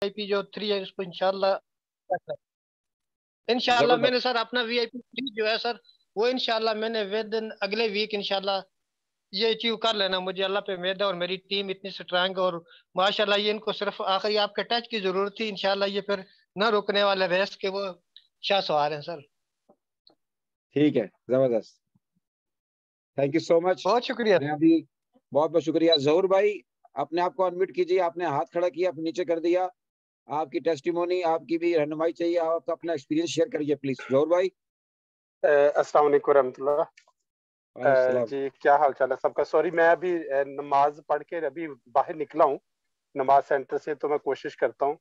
VIP जो 3 है उसको इंशाल्लाह मैंने जबरदस्त। सर अपना वीआईपी 3 जो है सर, वो इंशाल्लाह मैंने विद इन अगले वीक इंशाल्लाह ये अचीव कर लेना। मुझे अल्लाह पे उम्मीद है और मेरी टीम इतनी स्ट्रांग है, और माशाल्लाह ये इनको सिर्फ आखिरी आपके टच की जरूरत थी। इंशाल्लाह ये फिर न रुकने वाले रेस के वो शाह सवार हैं सर। ठीक है, जबरदस्त। Thank you so much. बहुत शुक्रिया। मैं अभी बहुत बहुत शुक्रिया। जहूर भाई, अपने आप को अनम्यूट कीजिए। आपने हाथ खड़ा किया, फिर नीचे कर दिया। आपकी टेस्टिमोनी, आपकी भी रहनुमाई चाहिए। आप अपना एक्सपीरियंस शेयर करिए प्लीज, जहूर भाई। अस्सलाम वालेकुम रहमतुल्लाह। सलाम। जी क्या हाल चाल है सबका। सॉरी मैं अभी नमाज पढ़ के अभी बाहर निकला हूँ नमाज सेंटर से, तो मैं कोशिश करता हूँ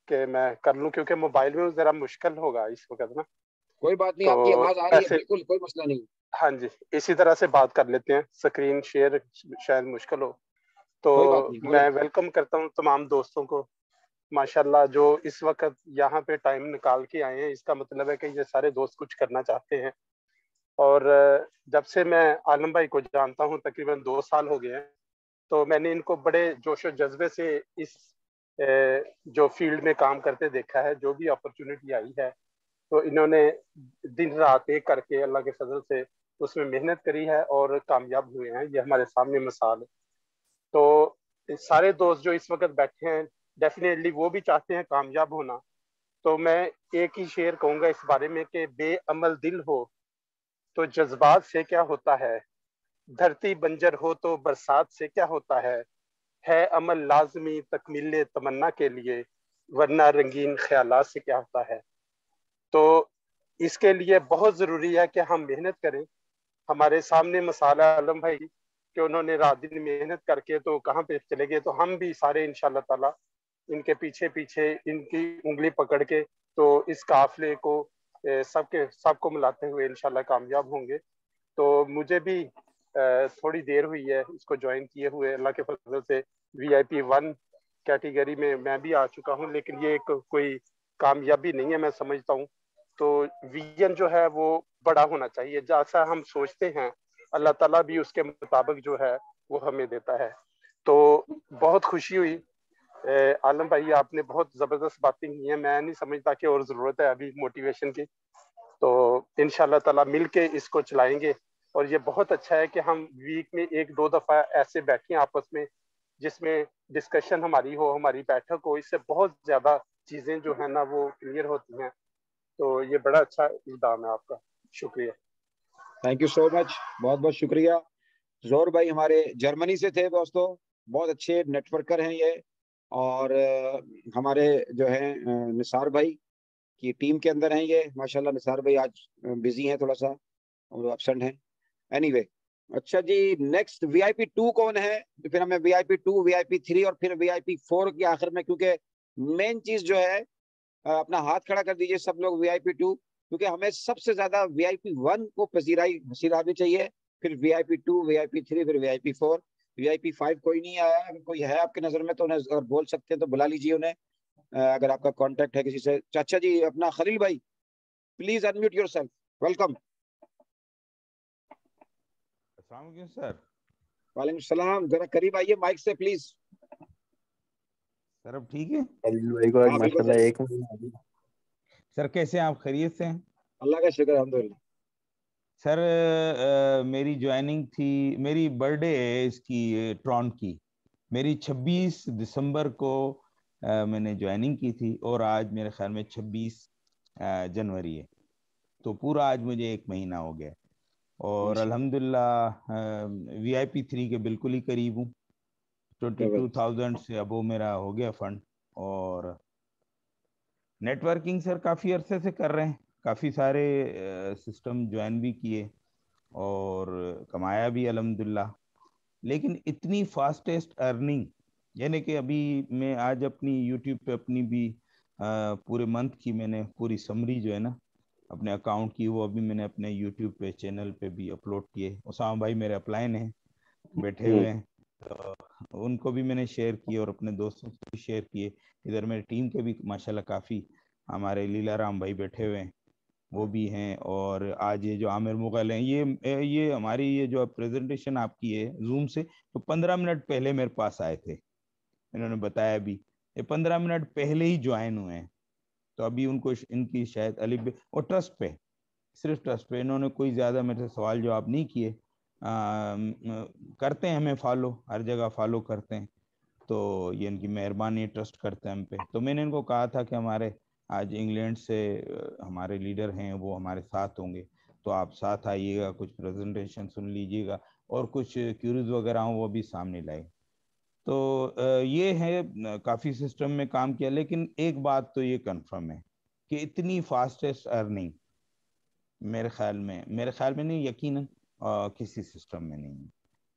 कि मैं कर लूँ, क्योंकि मोबाइल में जरा मुश्किल होगा इस वक्त ना। कोई बात नहीं, तो आपकी आवाज आ रही है, ऐसे बिल्कुल कोई मसला नहीं। हाँ जी, इसी तरह से बात कर लेते हैं। स्क्रीन शेयर शायद मुश्किल हो, तो कोई बात नहीं, बोले। मैं वेलकम करता हूँ तमाम दोस्तों को। माशाल्लाह जो इस वक्त यहाँ पे टाइम निकाल के आए हैं, इसका मतलब है कि ये सारे दोस्त कुछ करना चाहते हैं। और जब से मैं आलम भाई को जानता हूँ, तकरीबन 2 साल हो गए हैं, तो मैंने इनको बड़े जोश और जज्बे से इस जो फील्ड में काम करते देखा है। जो भी अपॉर्चुनिटी आई है तो इन्होंने दिन रात एक करके अल्लाह के फजल से उसमें मेहनत करी है और कामयाब हुए हैं। ये हमारे सामने मिसाल है। तो सारे दोस्त जो इस वक्त बैठे हैं, डेफिनेटली वो भी चाहते हैं कामयाब होना। तो मैं एक ही शेर कहूंगा इस बारे में कि बेअमल दिल हो तो जज्बात से क्या होता है, धरती बंजर हो तो बरसात से क्या होता है अमल लाजमी तकमील तमन्ना के लिए, वरना रंगीन ख्यालात से क्या होता है। तो इसके लिए बहुत ज़रूरी है कि हम मेहनत करें। हमारे सामने मिसाल है आलम भाई कि उन्होंने रात दिन मेहनत करके तो कहाँ पे चले गए, तो हम भी सारे इंशाल्लाह ताला इनके पीछे पीछे इनकी उंगली पकड़ के तो इस काफिले को सबके सबको मिलाते हुए इंशाल्लाह कामयाब होंगे। तो मुझे भी थोड़ी देर हुई है इसको ज्वाइन किए हुए। अल्लाह के फजल से VIP 1 कैटेगरी में मैं भी आ चुका हूँ, लेकिन ये एक कोई कामयाबी नहीं है मैं समझता हूँ। तो विजन जो है वो बड़ा होना चाहिए, जैसा हम सोचते हैं अल्लाह ताला भी उसके मुताबिक जो है वो हमें देता है। तो बहुत खुशी हुई आलम भाई, आपने बहुत ज़बरदस्त बातें की हैं। मैं नहीं समझता कि और ज़रूरत है अभी मोटिवेशन की। तो इंशाल्लाह ताला मिल के इसको चलाएंगे। और ये बहुत अच्छा है कि हम वीक में 1-2 दफ़ा ऐसे बैठें आपस में, जिसमें डिस्कशन हमारी हो, हमारी बैठक हो। इससे बहुत ज़्यादा चीज़ें जो है ना वो क्लियर होती हैं। तो ये बड़ा अच्छा इक़दाम है आपका, शुक्रिया। थैंक यू सो मच, बहुत बहुत शुक्रिया। जोर भाई हमारे जर्मनी से थे दोस्तों, बहुत अच्छे नेटवर्कर हैं ये। और हमारे जो है निसार भाई की टीम के अंदर हैं ये। माशाल्लाह निसार भाई आज बिजी हैं थोड़ा सा, और एब्सेंट हैं। एनीवे, अच्छा जी, नेक्स्ट VIP 2 कौन है? तो फिर हमें VIP 2, VIP 3 और फिर VIP 4 के आखिर में, क्योंकि मेन चीज जो है, अपना हाथ खड़ा कर दीजिए सब लोग VIP 2, क्योंकि हमें सबसे ज्यादा VIP 1 को पजीराई हासिल आनी चाहिए, फिर VIP 2, VIP 3, फिर VIP 4। VIP 5 कोई नहीं आया। अगर कोई है आपके नजर में तो उन्हें अगर बोल सकते हैं तो बुला लीजिए उन्हें, अगर आपका कांटेक्ट है किसी से। चाचा जी, अपना खलील भाई, प्लीज अनम्यूट योरसेल्फ। वेलकम। अस्सलाम वालेकुम सर। वालेकुम सलाम, जरा करीब आइए माइक से प्लीज। सर अब ठीक है? खलील भाई को आज हाँ बिल्कुल माशाल्लाह सही। 1 महीना अभी। सर कैसे हैं आप, खैरियत से हैं? अल्लाह का शुक्र, अल्हम्दुलिल्लाह। सर मेरी ज्वाइनिंग थी, मेरी बर्थडे है इसकी ट्रॉन की। मेरी 26 दिसंबर को मैंने ज्वाइनिंग की थी, और आज मेरे ख्याल में 26 जनवरी है। तो पूरा आज मुझे 1 महीना हो गया। और अल्हम्दुलिल्लाह VIP 3 के बिल्कुल ही करीब हूँ। 22,000 से अबो मेरा हो गया फंड। और नेटवर्किंग सर काफ़ी अरसे से कर रहे हैं, काफ़ी सारे सिस्टम ज्वाइन भी किए और कमाया भी अल्हम्दुलिल्लाह। लेकिन इतनी फास्टेस्ट अर्निंग, यानी कि अभी मैं आज अपनी यूट्यूब पे अपनी भी पूरे मंथ की मैंने पूरी समरी जो है ना अपने अकाउंट की, वो अभी मैंने अपने यूट्यूब पे चैनल पे भी अपलोड किए। उसामा भाई मेरे अपलाइन हैं, बैठे हुए हैं, तो उनको भी मैंने शेयर किए और अपने दोस्तों से भी शेयर किए। इधर मेरी टीम के भी माशाल्लाह काफ़ी, हमारे लीला राम भाई बैठे हुए हैं, वो भी हैं। और आज ये जो आमिर मुगल हैं, ये हमारी ये जो प्रेजेंटेशन आपकी है जूम से, तो 15 मिनट पहले मेरे पास आए थे, इन्होंने बताया भी ये 15 मिनट पहले ही ज्वाइन हुए हैं। तो अभी उनको इनकी शायद अली और ट्रस्ट पे, सिर्फ ट्रस्ट पे, इन्होंने कोई ज्यादा मेरे से सवाल जवाब नहीं किए। करते हैं हमें फॉलो, हर जगह फॉलो करते हैं, तो ये इनकी मेहरबानी, ट्रस्ट करते हैं हम पे। तो मैंने इनको कहा था कि हमारे आज इंग्लैंड से हमारे लीडर हैं, वो हमारे साथ होंगे, तो आप साथ आइएगा, कुछ प्रेजेंटेशन सुन लीजिएगा और कुछ क्यूरीज वगैरह हो वो भी सामने लाए। तो ये है, काफ़ी सिस्टम में काम किया, लेकिन एक बात तो ये कंफर्म है कि इतनी फास्टेस्ट अर्निंग मेरे ख्याल में नहीं, यकीनन किसी सिस्टम में नहीं है।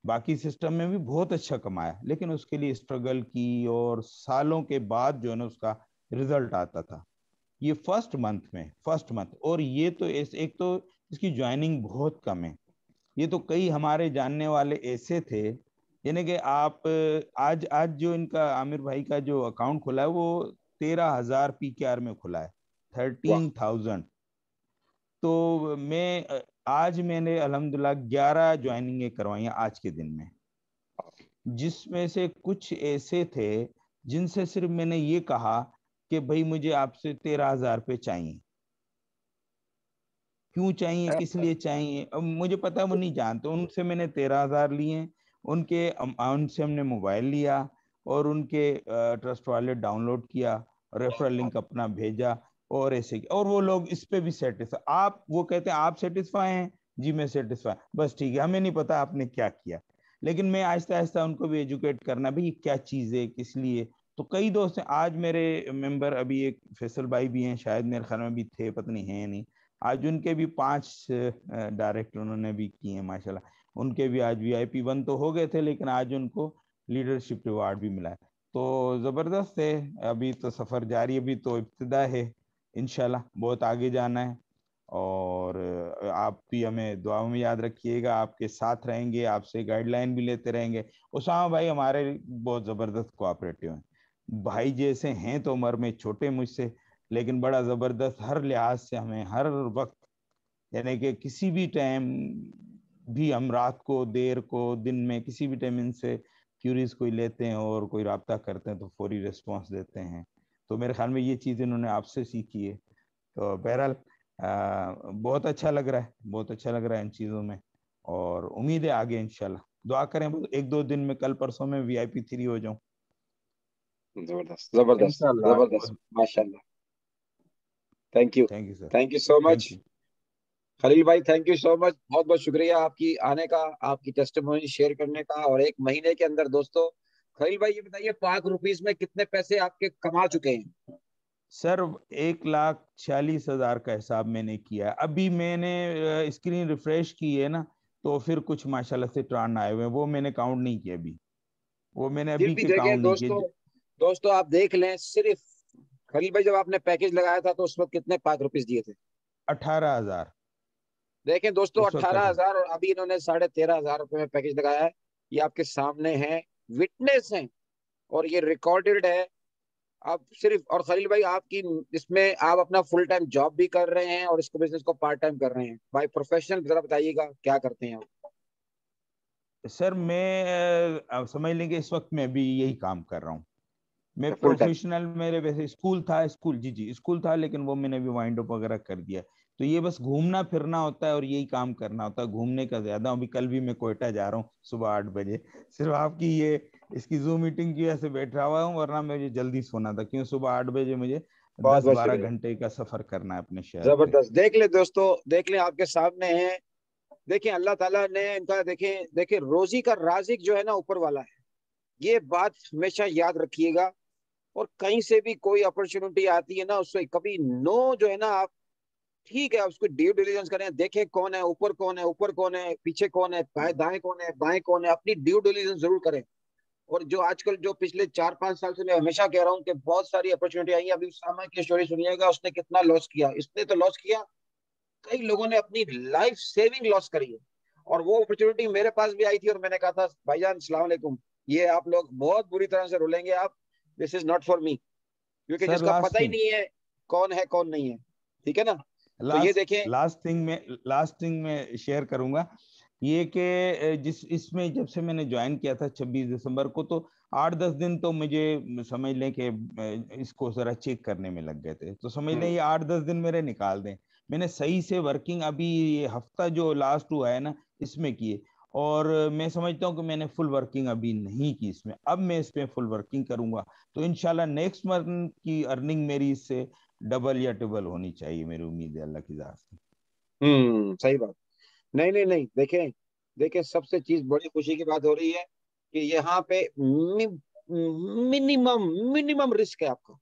बाकी सिस्टम में भी बहुत अच्छा कमाया, लेकिन उसके लिए स्ट्रगल की और सालों के बाद जो है ना उसका रिजल्ट आता था। ये फर्स्ट मंथ, और ये तो एक तो इसकी ज्वाइनिंग बहुत कम है। ये तो कई हमारे जानने वाले ऐसे थे, यानी कि आप आज आज जो इनका आमिर भाई का जो अकाउंट खुला है वो 13,000 PKR में खुला है, 13,000। तो आज मैंने अल्हम्दुलिल्लाह 11 ज्वाइनिंग करवाई हैं आज के दिन में, जिसमें से कुछ ऐसे थे जिनसे सिर्फ मैंने ये कहा कि भाई मुझे आपसे 13,000 रुपये चाहिए। क्यों चाहिए, किस लिए चाहिए, अब मुझे पता है वो नहीं जानते। उनसे मैंने 13,000 लिए, उनसे हमने मोबाइल लिया और उनके ट्रस्ट वॉलेट डाउनलोड किया, रेफरल लिंक अपना भेजा और ऐसे और वो लोग इस पे भी सेटिस्फाई। आप वो कहते हैं आप सेटिस्फाई हैं, जी मैं सेटिस्फाई, बस ठीक है, हमें नहीं पता आपने क्या किया। लेकिन मैं आहिस्ता आहिस्ता उनको भी एजुकेट करना, भाई क्या चीज़ है, किस लिए। तो कई दोस्त हैं आज मेरे मेंबर, अभी एक फैसल भाई भी हैं, शायद मेरे ख्याल में भी थे, पता नहीं है नहीं, आज उनके भी 5 डायरेक्ट उन्होंने भी किए हैं माशाल्लाह। उनके भी आज VIP 1 तो हो गए थे, लेकिन आज उनको लीडरशिप रिवार्ड भी मिला है। तो जबरदस्त है, अभी तो सफर जारी, अभी तो इब्तिदा है, इंशाल्लाह बहुत आगे जाना है। और आप भी हमें दुआ में याद रखिएगा, आपके साथ रहेंगे, आपसे गाइडलाइन भी लेते रहेंगे। उसामा भाई हमारे बहुत जबरदस्त कोऑपरेटिव हैं, भाई जैसे हैं, तो उम्र में छोटे मुझसे, लेकिन बड़ा जबरदस्त हर लिहाज से, हमें हर वक्त, यानी कि किसी भी टाइम भी, हम रात को, देर को, दिन में, किसी भी टाइम इनसे क्यूरीज कोई लेते हैं और कोई राब्ता करते हैं तो फौरी रिस्पॉन्स देते हैं। तो मेरे ख्याल में ये चीज़ इन्होंने आपसे सीखी है। तो बहरहाल बहुत अच्छा लग रहा है, बहुत अच्छा लग रहा है इन चीज़ों में, और उम्मीद है आगे इंशाल्लाह। दुआ करें 1-2 दिन में, कल परसों में VIP 3 हो जाऊं। जबरदस्त जबरदस्त इंशाल्लाह। जबरदस्त, माशाल्लाह। Thank you, thank you sir, thank you so much thank you. Khalil भाई, थैंक यू सो मच, बहुत बहुत शुक्रिया आपकी आने का, आपकी टेस्टिमोनी शेयर करने का। और 1 महीने के अंदर दोस्तों, खलील भाई ये बताइए, पाक रुपीज में कितने पैसे आपके कमा चुके हैं? सर 1,46,000 का हिसाब मैंने किया है। अभी मैंने स्क्रीन रिफ्रेश की है ना, तो फिर कुछ माशाल्लाह से ट्रांड आए हुए हैं, वो मैंने काउंट नहीं किया अभी, वो मैंने फिर अभी भी के देखें काउंट नहीं दोस्तों, किए। दोस्तों आप देख लें, सिर्फ खलील भाई जब आपने पैकेज लगाया था तो उस वक्त कितने पाक रुपीज दिए थे? 18,000 देखें दोस्तों, उस वक्त 18,000, और अभी इन्होंने 13,500 में पैकेज लगाया है। ये आपके सामने है, विटनेस है, और ये रिकॉर्डेड है। आप सिर्फ, और खलील भाई आपकी इसमें आप अपना फुल टाइम जॉब भी कर रहे हैं और इसको बिजनेस को पार्ट टाइम कर रहे हैं। भाई प्रोफेशनल जरा बताइएगा क्या करते हैं आप? सर मैं अब समझ लेंगे इस वक्त मैं भी यही काम कर रहा हूँ। मैं फुल टाइम? प्रोफेशनल, मेरे वैसे स्कूल था, जी स्कूल था, लेकिन वो मैंने भी वाइंड अप वगैरह कर दिया। तो ये बस घूमना फिरना होता है और यही काम करना होता है, घूमने का ज्यादा। अभी कल भी मैं कोयटा जा रहा हूँ सुबह 8 बजे, सिर्फ आपकी ये इसकी जूम मीटिंग की वजह से बैठा हुआ हूँ, वरना मुझे जल्दी सोना था, क्यों सुबह 8 बजे मुझे बहुत दस बहुत बारह शुक्रिया, घंटे का सफर करना है अपने शहर पे। जबरदस्त। देख ले दोस्तों, देख ले, आपके सामने है। देखें अल्लाह ताला ने इनका, देखें देखें, रोजी का राजिक जो है ना ऊपर वाला है, ये बात हमेशा याद रखिएगा। और कहीं से भी कोई अपॉर्चुनिटी आती है ना, उससे कभी नो जो है ना, आप ठीक है उसको ड्यू डिलिजेंस करें, देखें कौन है ऊपर, कौन है ऊपर, कौन है पीछे, कौन है दाएं कौन है बाएं कौन है, अपनी ड्यू डिलिजेंस जरूर करें। और जो आजकल, जो पिछले 4-5 साल से मैं हमेशा कह रहा हूँ कि बहुत सारी अपॉर्चुनिटी आई है। अभी उसामा की स्टोरी सुनिएगा, उसने कितना लॉस किया, इसने तो लॉस किया, कई लोगों ने अपनी लाइफ सेविंग लॉस करी है। और वो अपॉर्चुनिटी मेरे पास भी आई थी, और मैंने कहा था भाईजान अस्सलाम वालेकुम, ये आप लोग बहुत बुरी तरह से रुलेंगे आप, this is not for me. क्योंकि सर जिसका पता ही नहीं है कौन है कौन नहीं है, ठीक है ना? तो ये देखें। लास्ट थिंग में शेयर करूंगा ये कि जिस इसमें जब से मैंने ज्वाइन किया था 26 दिसंबर को, तो 8-10 दिन तो मुझे समझ लें कि इसको जरा चेक करने में लग गए थे, तो समझ लें ये 8-10 दिन मेरे निकाल दें। मैंने सही से वर्किंग अभी ये हफ्ता जो लास्ट हुआ है ना इसमें किए, और मैं समझता हूँ कि मैंने फुल वर्किंग अभी नहीं की इसमें। अब मैं इसमें फुल वर्किंग करूंगा तो इंशाल्लाह नेक्स्ट मंथ की अर्निंग मेरी इससे डबल या ट्रिपल होनी चाहिए, मेरी उम्मीद है अल्लाह की ज़ात से। सही बात। नहीं नहीं नहीं, देखें देखें, सबसे चीज बड़ी खुशी की बात हो रही है कि यहाँ पे मिनिमम मिनिमम रिस्क है आपका।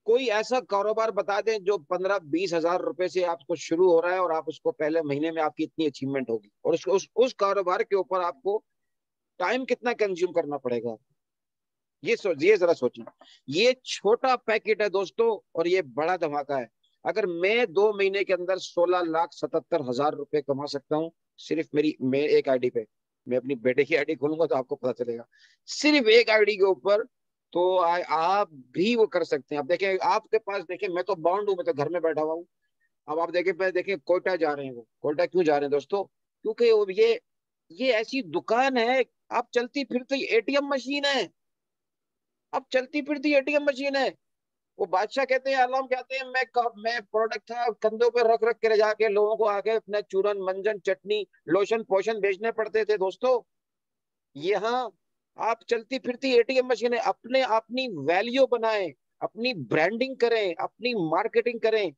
कोई ऐसा कारोबार बता दें जो 15-20 हजार रुपए से आपको शुरू हो रहा है और आप उसको पहले महीने में आपकी इतनी अचीवमेंट होगी, और उस कारोबार के ऊपर आपको टाइम कितना कंज्यूम करना पड़ेगा, ये जरा सोचें। ये छोटा पैकेट है दोस्तों और ये बड़ा धमाका है। अगर मैं 2 महीने के अंदर 16,77,000 रुपए कमा सकता हूँ, सिर्फ मैं एक आईडी पे, मैं अपनी बेटे की आईडी खोलूंगा तो आपको पता चलेगा, सिर्फ एक आईडी के ऊपर, तो आप भी वो कर सकते हैं। अब देखें आपके पास, देखें मैं तो बाउंड हूँ, मैं तो घर में बैठा हुआ हूँ। अब आप देखें, पहले देखें कोयटा जा रहे हैं, वो कोयटा क्यों जा रहे हैं दोस्तों? क्योंकि ये ऐसी दुकान है, आप चलती फिरती एटीएम मशीन है, अब चलती फिरती एटीएम मशीन है। वो बादशाह कहते हैं, आलम कहते हैं, मैं प्रोडक्ट था कंधों पे रख रख के जाके लोगों को आके अपने चूरन मंजन चटनी लोशन पोशन बेचने पड़ते थे दोस्तों। यहाँ आप चलती फिरती एटीएम मशीन है। अपने अपनी वैल्यू बनाएं, अपनी ब्रांडिंग करें, अपनी मार्केटिंग करें।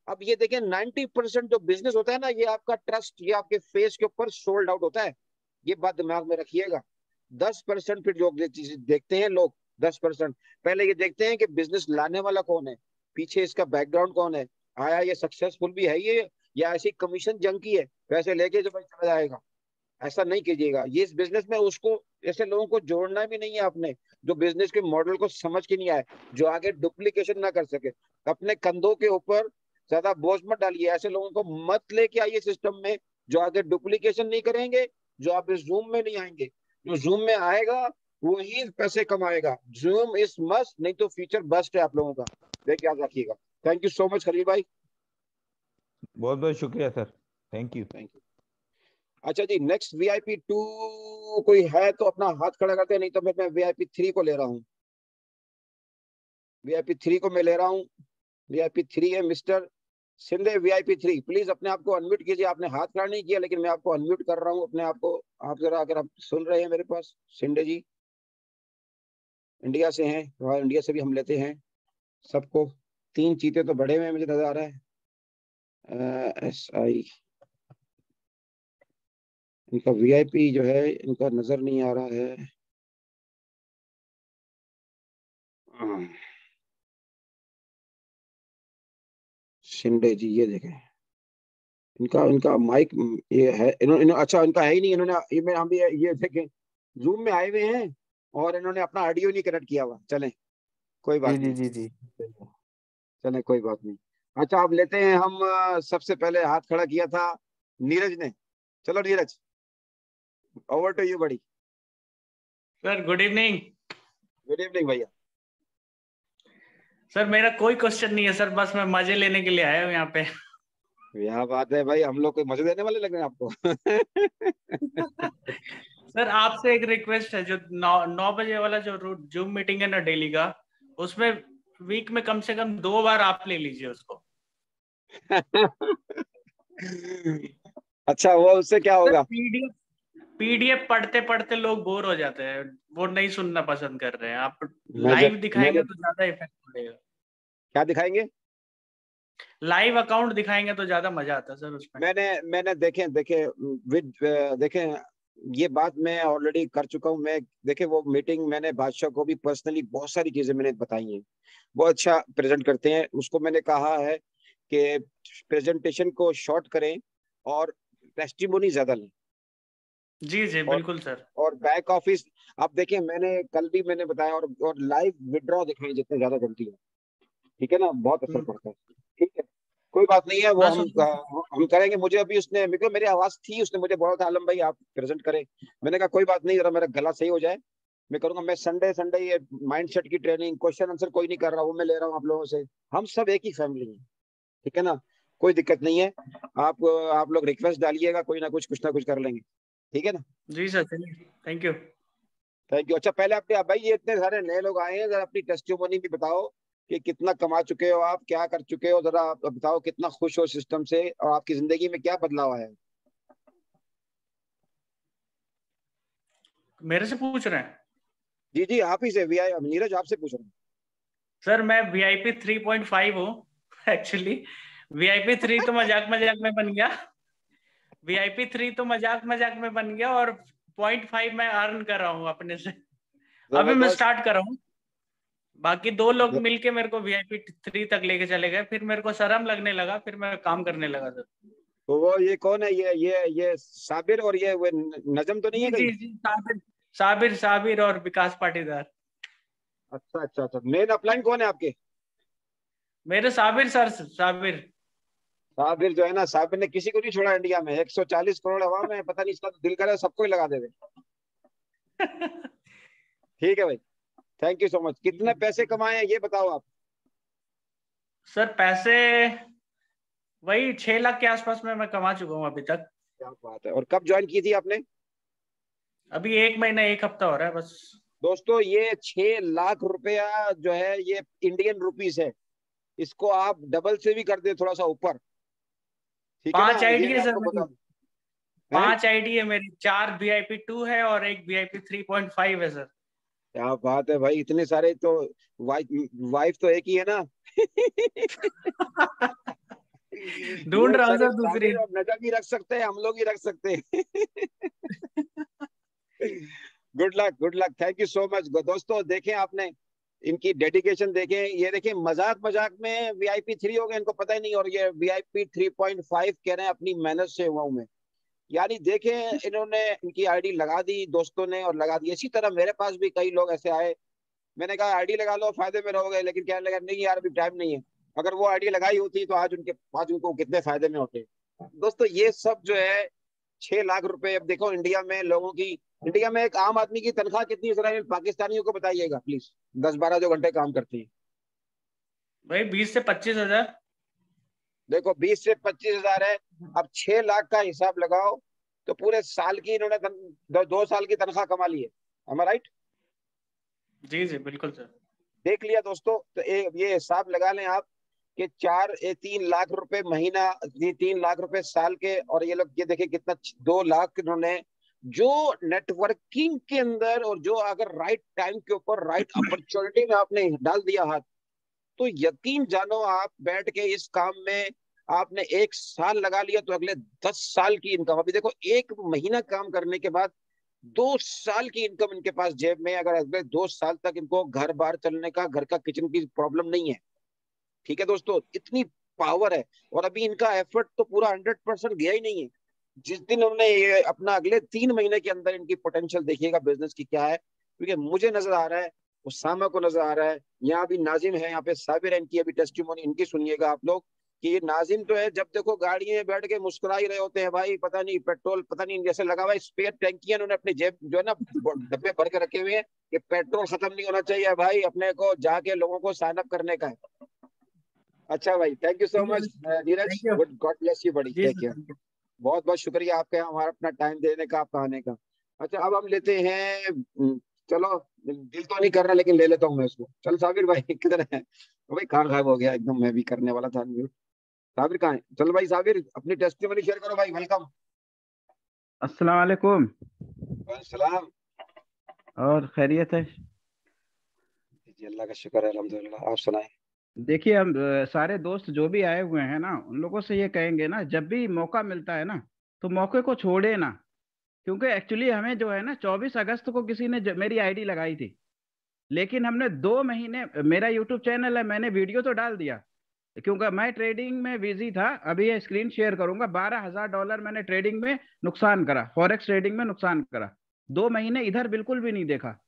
अब ये देखें 90% जो बिजनेस होता है ना, ये आपका ट्रस्ट, ये आपके फेस के ऊपर सोल्ड आउट होता है। ये बात दिमाग में रखिएगा। 10% फिर जो देखते हैं लोग, 10% पहले ये देखते हैं कि बिजनेस लाने वाला कौन है, पीछे इसका बैकग्राउंड कौन है, आया ये सक्सेसफुल भी है ये, या ऐसी कमीशन जंकी है, पैसे लेके जो भाई चला जाएगा। ऐसा नहीं कीजिएगा। ये इस बिजनेस में उसको, ऐसे लोगों को जोड़ना भी नहीं है आपने, जो बिजनेस के मॉडल को समझ के नहीं आए, जो आगे डुप्लीकेशन ना कर सके। अपने कंधों के ऊपर ज्यादा बोझ मत डालिए, ऐसे लोगों को मत लेके आइए सिस्टम में जो आगे डुप्लीकेशन नहीं करेंगे, जो आप इस जूम में नहीं आएंगे। जो जूम में आएगा वो ही पैसे कमाएगा। जूम इज मस्ट, नहीं तो फ्यूचर बस्ट है आप लोगों का, देख याद रखिएगा। Thank you so much Khalil भाई। बहुत बहुत शुक्रिया sir, thank you. Thank you. अच्छा जी, नेक्स्ट VIP 2 कोई है तो अपना हाथ खड़ा करते हैं, नहीं तो मैं VIP 3 को ले रहा हूँ। VIP 3 को मैं ले रहा हूँ। VIP 3 है मिस्टर शिंदे। VIP 3 प्लीज अपने आप को अनम्यूट कीजिए। आपने हाथ खड़ा नहीं किया लेकिन मैं आपको अनम्यूट कर रहा हूँ अपने आप को। आप जरा, अगर आप सुन रहे हैं मेरे पास, शिंदे जी इंडिया से हैं, और इंडिया से भी हम लेते हैं सबको। 3 चीते तो बड़े हुए हैं मुझे नजर आ रहा है। SI इनका VIP जो है इनका नजर नहीं आ रहा है। शिंदे जी ये देखें, इनका इनका माइक ये है, अच्छा इनका है ही नहीं। इन्होंने हम भी ये देखें जूम में आए हुए हैं और इन्होंने अपना ऑडियो नहीं कनेक्ट किया हुआ। चलें कोई जी बात जी नहीं, जी जी। चलें कोई बात नहीं। अच्छा अब लेते हैं हम, सबसे पहले हाथ खड़ा किया था नीरज ने। चलो नीरज, ओवर टू यू बड़ी। Sir good evening. Good evening भैया। सर मेरा कोई क्वेश्चन नहीं है सर, बस मैं मजे लेने के लिए आया हूँ यहाँ पे। यह बात है भाई, हम लोग कोई मजे देने वाले लग रहे हैं आपको। सर आपसे एक रिक्वेस्ट है, जो 9 बजे वाला जो जूम मीटिंग है ना डेली का, उसमें वीक में कम से कम 2 बार आप ले लीजिए उसको। अच्छा वो उससे क्या होगा? पीडीएफ पढ़ते पढ़ते लोग बोर हो जाते हैं, वो नहीं सुनना पसंद कर रहे हैं। आप मैं लाइव दिखाएंगे तो ज्यादा इफेक्ट पड़ेगा। क्या दिखाएंगे? लाइव अकाउंट दिखाएंगे तो ज्यादा मजा आता है सर उसमें। मैंने देखें देखें ये बात मैं ऑलरेडी कर चुका हूँ। मैं देखें वो मीटिंग मैंने बादशाह को भी पर्सनली बहुत सारी चीजें मैंने बताई हैं। बहुत अच्छा प्रेजेंट करते हैं। उसको मैंने कहा है कि प्रेजेंटेशन को शॉर्ट करें और टेस्टिमोनी ज्यादा लें। जी जी बिल्कुल सर। और बैक ऑफिस, आप देखें मैंने कल भी मैंने बताया, और लाइव विड्रॉ दिखाएं जितने ज्यादा जल्दी है, ठीक है ना, बहुत असर पड़ता है। ठीक है कोई बात नहीं है, वो हम करेंगे। मुझे अभी उसने, मेरी आवाज थी, उसने मुझे बोला था आलम भाई आप प्रेजेंट करें। मैंने कहा कोई बात नहीं, जरा मेरा गला सही हो जाए, मैं करूंगा। मैं संडे ये माइंडसेट की ट्रेनिंग, क्वेश्चन आंसर कोई नहीं कर रहा, वो मैं ले रहा हूँ आप लोगों से। हम सब एक ही फैमिली है, ठीक है ना। कोई दिक्कत नहीं है। आप लोग रिक्वेस्ट डालिएगा, कोई ना कुछ ना कुछ कर लेंगे, ठीक है ना। जी सर, चलिए, थैंक यू। Thank you. अच्छा पहले अपने भाई, ये इतने सारे नए लोग आए हैं, जरा अपनी टेस्टिमोनी भी बताओ कि कितना कमा चुके हो आप, क्या कर चुके हो, जरा आप बताओ कितना खुश हो सिस्टम से और आपकी जिंदगी में क्या बदलाव आया है। मेरे से पूछ रहे हैं? जी जी, आप ही से, नीरज आपसे पूछ रहा हूँ। सर मैं VIP 3.5 हूँ एक्चुअली। VIP 3 तो मजाक मजाक में बन गया। VIP 3 तो मजाक मजाक में बन गया, और 0.5 मैं अर्न कर रहा हूँ अपने से। अभी मैं जबरदस्त। स्टार्ट कर रहा हूँ। बाकी 2 लोग मिलके मेरे को VIP 3 तक लेके चले गए, फिर मेरे को शर्म लगने लगा, फिर मैं काम करने लगा सर। तो वो ये कौन है, ये साबिर और ये वो नजम तो नहीं है जी कहीं? जी जी, साबिर साबिर साबिर और विकास पाटीदार। अच्छा अच्छा अच्छा, मेन अपलाइन कौन है आपके? मेरे साबिर सर, साबिर। साबिर जो है ना, साबिर ने किसी को नहीं छोड़ा इंडिया में। 140 करोड़ हवा में, पता नहीं, इसका तो दिल करे सबको ही लगा देवे। ठीक है भाई, थैंक यू सो मच। कितने पैसे कमाए हैं ये बताओ आप। सर पैसे वही 6 लाख के आसपास में मैं कमा चुका हूँ अभी तक। क्या बात है। और कब ज्वाइन की थी आपने? अभी 1 महीना 1 हफ्ता हो रहा है बस। दोस्तों ये 6 लाख रुपया जो है ये इंडियन रुपीस है। इसको आप डबल से भी कर दे थोड़ा सा ऊपर, ठीक है ना, 5 आईडी ये मैं है सर आपको मेरी। बता दूं। हैं? 5 आईडी है मेरी, 4 VIP 2 है और एक VIP 3.5 है सर। क्या बात है भाई, इतने सारे तो। वाइफ वाइफ तो एक ही है ना। ढूंढ ये रहा हूँ सारे सर दूसरी। साबिर और नजर भी रख सकते हैं, हम लोग ही रख सकते हैं। Good luck, good luck, thank you so much. दोस्तों देखें आपने इनकी डेडिकेशन, देखें, ये देखें, मजाक मजाक में VIP 3 हो गए, इनको पता ही नहीं, और ये VIP 3.5 कह रहे हैं अपनी मेहनत से हुआ हूं मैं। यानी देखें, इन्होंने इनकी आईडी लगा दी दोस्तों ने और लगा दी। इसी तरह मेरे पास भी कई लोग ऐसे आए, मैंने कहा आईडी लगा लो फायदे में रहोगे, लेकिन कहने लगा नहीं यार अभी टाइम नहीं है। अगर वो आईडी लगाई होती तो आज उनको कितने फायदे में होते। दोस्तों ये सब जो है 6 लाख रुपए, अब देखो इंडिया में लोगों की, इंडिया में एक आम आदमी की तनख्वाह कितनी है, जरा इन पाकिस्तानियों को बताइएगा प्लीज, 10-12 जो घंटे काम करती है। भाई 20 से 25 हजार। देखो 20 से 25 हजार है। अब 6 लाख का हिसाब लगाओ, तो पूरे साल की इन्होंने 2 साल की तनख्वाह कमा ली है। am I right? जी जी बिल्कुल सर। देख लिया दोस्तों, तो ये हिसाब लगा लें आप कि 3 लाख रुपए महीना, ये 3 लाख रुपए साल के, और ये लोग ये देखें कितना 2 लाख इन्होंने जो नेटवर्किंग के अंदर, और जो अगर राइट टाइम के ऊपर राइट अपॉर्चुनिटी में आपने डाल दिया हाथ, तो यकीन जानो आप बैठ के इस काम में आपने 1 साल लगा लिया तो अगले 10 साल की इनकम। अभी देखो 1 महीना काम करने के बाद 2 साल की इनकम इनके पास जेब में, अगर अगले 2 साल तक इनको घर बार चलने का, घर का किचन की प्रॉब्लम नहीं है। ठीक है दोस्तों, इतनी पावर है। और अभी इनका एफर्ट तो पूरा 100% गया ही नहीं है। जिस दिन उन्होंने ये अपना अगले 3 महीने के अंदर इनकी पोटेंशियल देखिएगा बिजनेस की क्या है, क्योंकि मुझे नजर आ रहा है, उसामा को नजर आ रहा है, यहाँ भी नाजिम है, यहाँ पे साबिर है, इनकी अभी टेस्टिमोनी इनकी सुनिएगा आप लोग, कि ये नाजिम तो है, जब देखो गाड़ी में बैठ के मुस्कुरा ही रहे होते हैं भाई, पता नहीं पेट्रोल, पता नहीं जैसे लगा हुआ है स्पेयर टैंकियां उन्होंने अपनी जेब जो है ना डब्बे भर के रखे हुए हैं कि पेट्रोल खत्म नहीं होना चाहिए भाई, अपने को जाके लोगों को साइन अप करने का है। अच्छा भाई, thank you so much Neeraj, thank you. Good, God bless you बड़ी, जी take sir, care. Thank you. बहुत बहुत शुक्रिया आपका हमारा अपना टाइम देने का, आपका आने का। अच्छा अब हम लेते हैं, चलो, दिल तो नहीं कर रहा लेकिन ले लेता हूँ मैं उसको। चल साबिर भाई किधर है भाई, कहाँ गायब हो गया एकदम, मैं भी करने वाला था म्यूट। साबिर कहाँ है? चलो भाई साबिर अपनी टेस्टिमनी शेयर करो भाई, वेलकम। अस्सलाम वालेकुम। सलाम। और खैरियत है? जी अल्लाह का शुक्र है, अल्हम्दुलिल्लाह, आप सुनाएं। देखिए हम सारे दोस्त जो भी आए हुए हैं ना, उन लोगों से ये कहेंगे ना, जब भी मौका मिलता है ना, तो मौके को छोड़े ना। क्योंकि एक्चुअली हमें जो है ना, 24 अगस्त को किसी ने मेरी आईडी लगाई थी, लेकिन हमने 2 महीने, मेरा यूट्यूब चैनल है, मैंने वीडियो तो डाल दिया, क्योंकि मैं ट्रेडिंग में बिजी था। अभी ये स्क्रीन शेयर करूंगा, $12,000 मैंने ट्रेडिंग में नुकसान करा, फॉरेक्स ट्रेडिंग में नुकसान करा। 2 महीने इधर बिल्कुल भी नहीं देखा।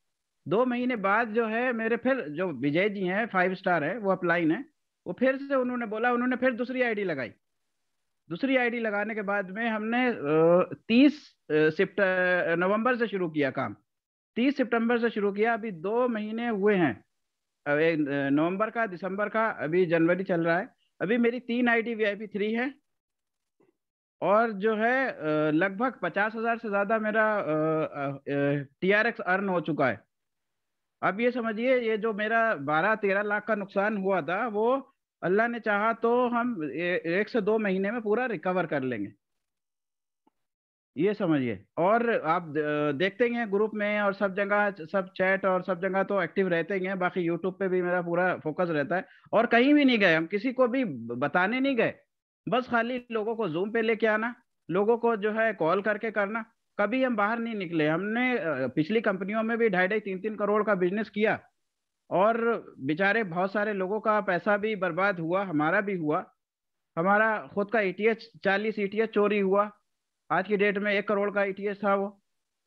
2 महीने बाद जो है, मेरे फिर जो विजय जी हैं, 5 स्टार है, वो अपलाइन है, वो फिर से उन्होंने बोला, उन्होंने फिर दूसरी आईडी लगाई। दूसरी आईडी लगाने के बाद में हमने 30 नवंबर से शुरू किया काम। 30 सितंबर से शुरू किया, अभी 2 महीने हुए हैं। नवंबर का, दिसंबर का, अभी जनवरी चल रहा है। अभी मेरी 3 आईडी VIP3 है, और जो है लगभग 50,000 से ज्यादा मेरा TRX अर्न हो चुका है। अब ये समझिए, ये जो मेरा 12-13 लाख का नुकसान हुआ था, वो अल्लाह ने चाहा तो हम 1 से 2 महीने में पूरा रिकवर कर लेंगे, ये समझिए। और आप देखते ही हैं ग्रुप में और सब जगह, सब चैट और सब जगह तो एक्टिव रहते ही हैं। बाकी यूट्यूब पे भी मेरा पूरा फोकस रहता है, और कहीं भी नहीं गए हम, किसी को भी बताने नहीं गए, बस खाली लोगों को जूम पे लेके आना, लोगों को जो है कॉल करके करना। कभी हम बाहर नहीं निकले। हमने पिछली कंपनियों में भी 2.5-3 करोड़ का बिजनेस किया, और बेचारे बहुत सारे लोगों का पैसा भी बर्बाद हुआ, हमारा भी हुआ। हमारा खुद का ETH 40 ETH चोरी हुआ। आज की डेट में 1 करोड़ का ETH था वो।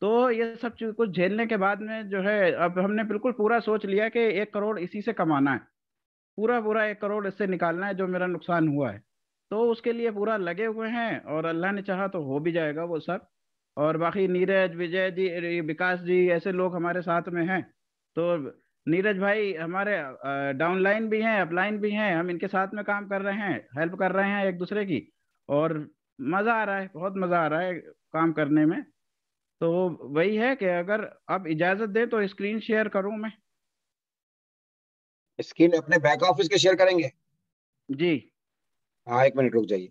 तो ये सब चीज कुछ झेलने के बाद में जो है, अब हमने बिल्कुल पूरा सोच लिया कि 1 करोड़ इसी से कमाना है, पूरा पूरा 1 करोड़ इससे निकालना है जो मेरा नुकसान हुआ है। तो उसके लिए पूरा लगे हुए हैं, और अल्लाह ने चाहा तो हो भी जाएगा वो सब। और बाकी नीरज, विजय जी, विकास जी, ऐसे लोग हमारे साथ में हैं। तो नीरज भाई हमारे डाउनलाइन भी हैं, अपलाइन भी हैं, हम इनके साथ में काम कर रहे हैं, हेल्प कर रहे हैं एक दूसरे की। और मजा आ रहा है, बहुत मजा आ रहा है काम करने में। तो वही है कि अगर आप इजाजत दें तो स्क्रीन शेयर करूं मैं। स्क्रीन अपने बैक ऑफिस के शेयर करेंगे? जी। हाँ, 1 मिनट रुक जाइए।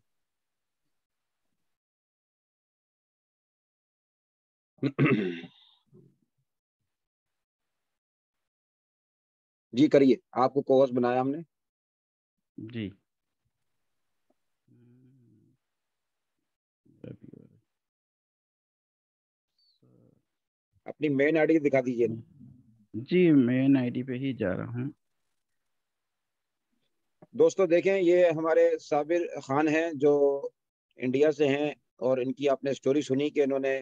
जी करिए, आपको कोर्स बनाया हमने। जी। अपनी मेन आईडी दिखा दीजिए ना। जी, मेन आईडी पे ही जा रहा हूँ। दोस्तों देखें, ये हमारे साबिर खान हैं जो इंडिया से हैं, और इनकी आपने स्टोरी सुनी कि इन्होंने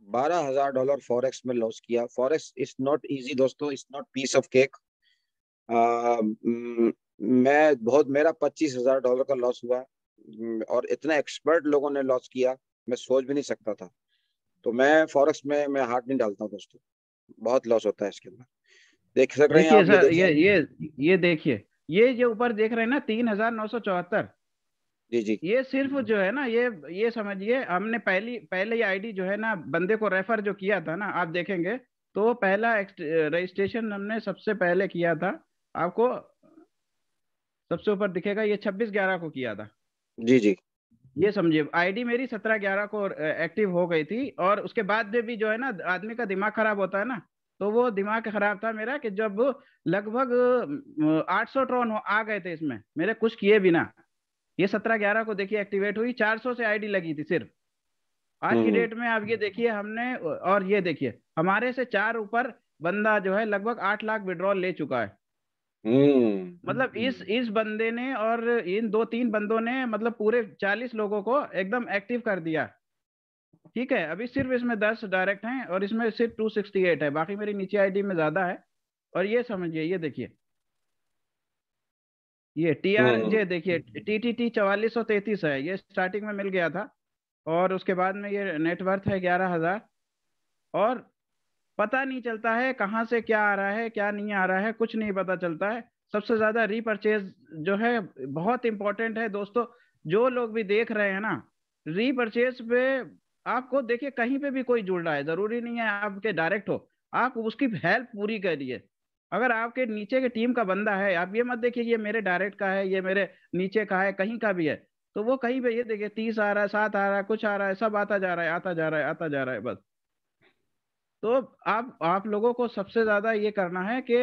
$12,000 फॉरेक्स में लॉस किया। फॉरेक्स इज नॉट इजी दोस्तों, it's not piece of cake. मैं बहुत, मेरा $25,000 का लॉस हुआ, और इतने एक्सपर्ट लोगों ने लॉस किया, मैं सोच भी नहीं सकता था। तो मैं फॉरेक्स में मैं हाथ नहीं डालता हूँ दोस्तों, बहुत लॉस होता है इसके अंदर। देख सक रहे हैं देखिए आप, ये सर, देखिए। ये देखिए, ये जो ऊपर देख रहे हैं ना 3,974, जी जी। ये सिर्फ जो है ना, ये समझिए, हमने पहले ये आईडी जो है ना, बंदे को रेफर जो किया था ना, आप देखेंगे तो पहला रजिस्ट्रेशन हमने सबसे पहले किया था, आपको सबसे ऊपर दिखेगा, ये 26/11 को किया था। जी जी। ये समझिए, आईडी मेरी 17/11 को एक्टिव हो गई थी। और उसके बाद में भी जो है ना, आदमी का दिमाग खराब होता है ना, तो वो दिमाग खराब था मेरा कि जब लगभग 800 ट्रॉन आ गए थे इसमें, मेरे कुछ किए बिना। ये 17/11 को देखिए एक्टिवेट हुई, 400 से आईडी लगी थी सिर्फ। आज की हम्म डेट में आप ये देखिए हमने, और ये देखिए हमारे से 4 ऊपर बंदा जो है लगभग 8 लाख विड्रॉल ले चुका है। मतलब इस बंदे ने और इन 2-3 बंदों ने मतलब पूरे 40 लोगों को एकदम एक्टिव कर दिया। ठीक है, अभी सिर्फ इसमें 10 डायरेक्ट हैं, और इसमें सिर्फ 268 है, बाकी मेरी नीचे आईडी में ज्यादा है। और ये समझिए, ये देखिए, ये हम्म TRJ देखिए, TTT 4433 है, ये स्टार्टिंग में मिल गया था। और उसके बाद में ये नेटवर्थ है 11,000। और पता नहीं चलता है कहाँ से क्या आ रहा है, क्या नहीं आ रहा है, कुछ नहीं पता चलता है। सबसे ज्यादा रीपरचेज जो है बहुत इंपॉर्टेंट है दोस्तों। जो लोग भी देख रहे हैं ना, रीपरचेज पे आपको देखिए, कहीं पे भी कोई जुड़ रहा है, जरूरी नहीं है आपके डायरेक्ट हो, आप उसकी हेल्प पूरी करिए। अगर आपके नीचे के टीम का बंदा है, आप ये मत देखिए ये मेरे डायरेक्ट का है, ये मेरे नीचे का है, कहीं का भी है, तो वो कहीं पे ये देखिए 30 आ रहा है, 7 आ रहा है, कुछ आ रहा है, सब आता जा रहा है, आता जा रहा है, आता जा रहा है, बस। तो आप लोगों को सबसे ज्यादा ये करना है कि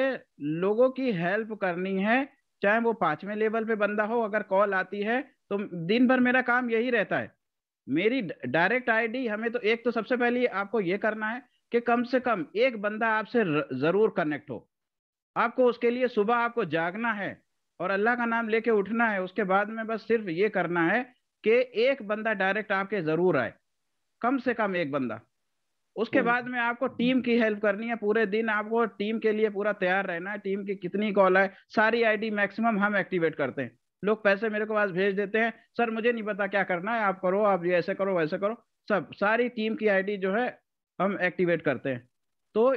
लोगों की हेल्प करनी है। चाहे वो 5वें लेवल पे बंदा हो, अगर कॉल आती है तो दिन भर मेरा काम यही रहता है। मेरी डायरेक्ट आईडी, हमें तो एक तो सबसे पहले आपको ये करना है कि कम से कम एक बंदा आपसे जरूर कनेक्ट हो। आपको उसके लिए सुबह आपको जागना है और अल्लाह का नाम लेके उठना है। उसके बाद में बस सिर्फ ये करना है कि एक बंदा डायरेक्ट आपके जरूर आए, कम से कम एक बंदा। उसके बाद में आपको टीम की हेल्प करनी है, पूरे दिन आपको टीम के लिए पूरा तैयार रहना है। टीम की कितनी कॉल है, सारी आईडी मैक्सिमम हम एक्टिवेट करते हैं। लोग पैसे मेरे को पास भेज देते हैं, सर मुझे नहीं पता क्या करना है, आप करो, आप ये ऐसे करो, वैसे करो, सब सारी टीम की आईडी जो है हम एक्टिवेट करते हैं। तो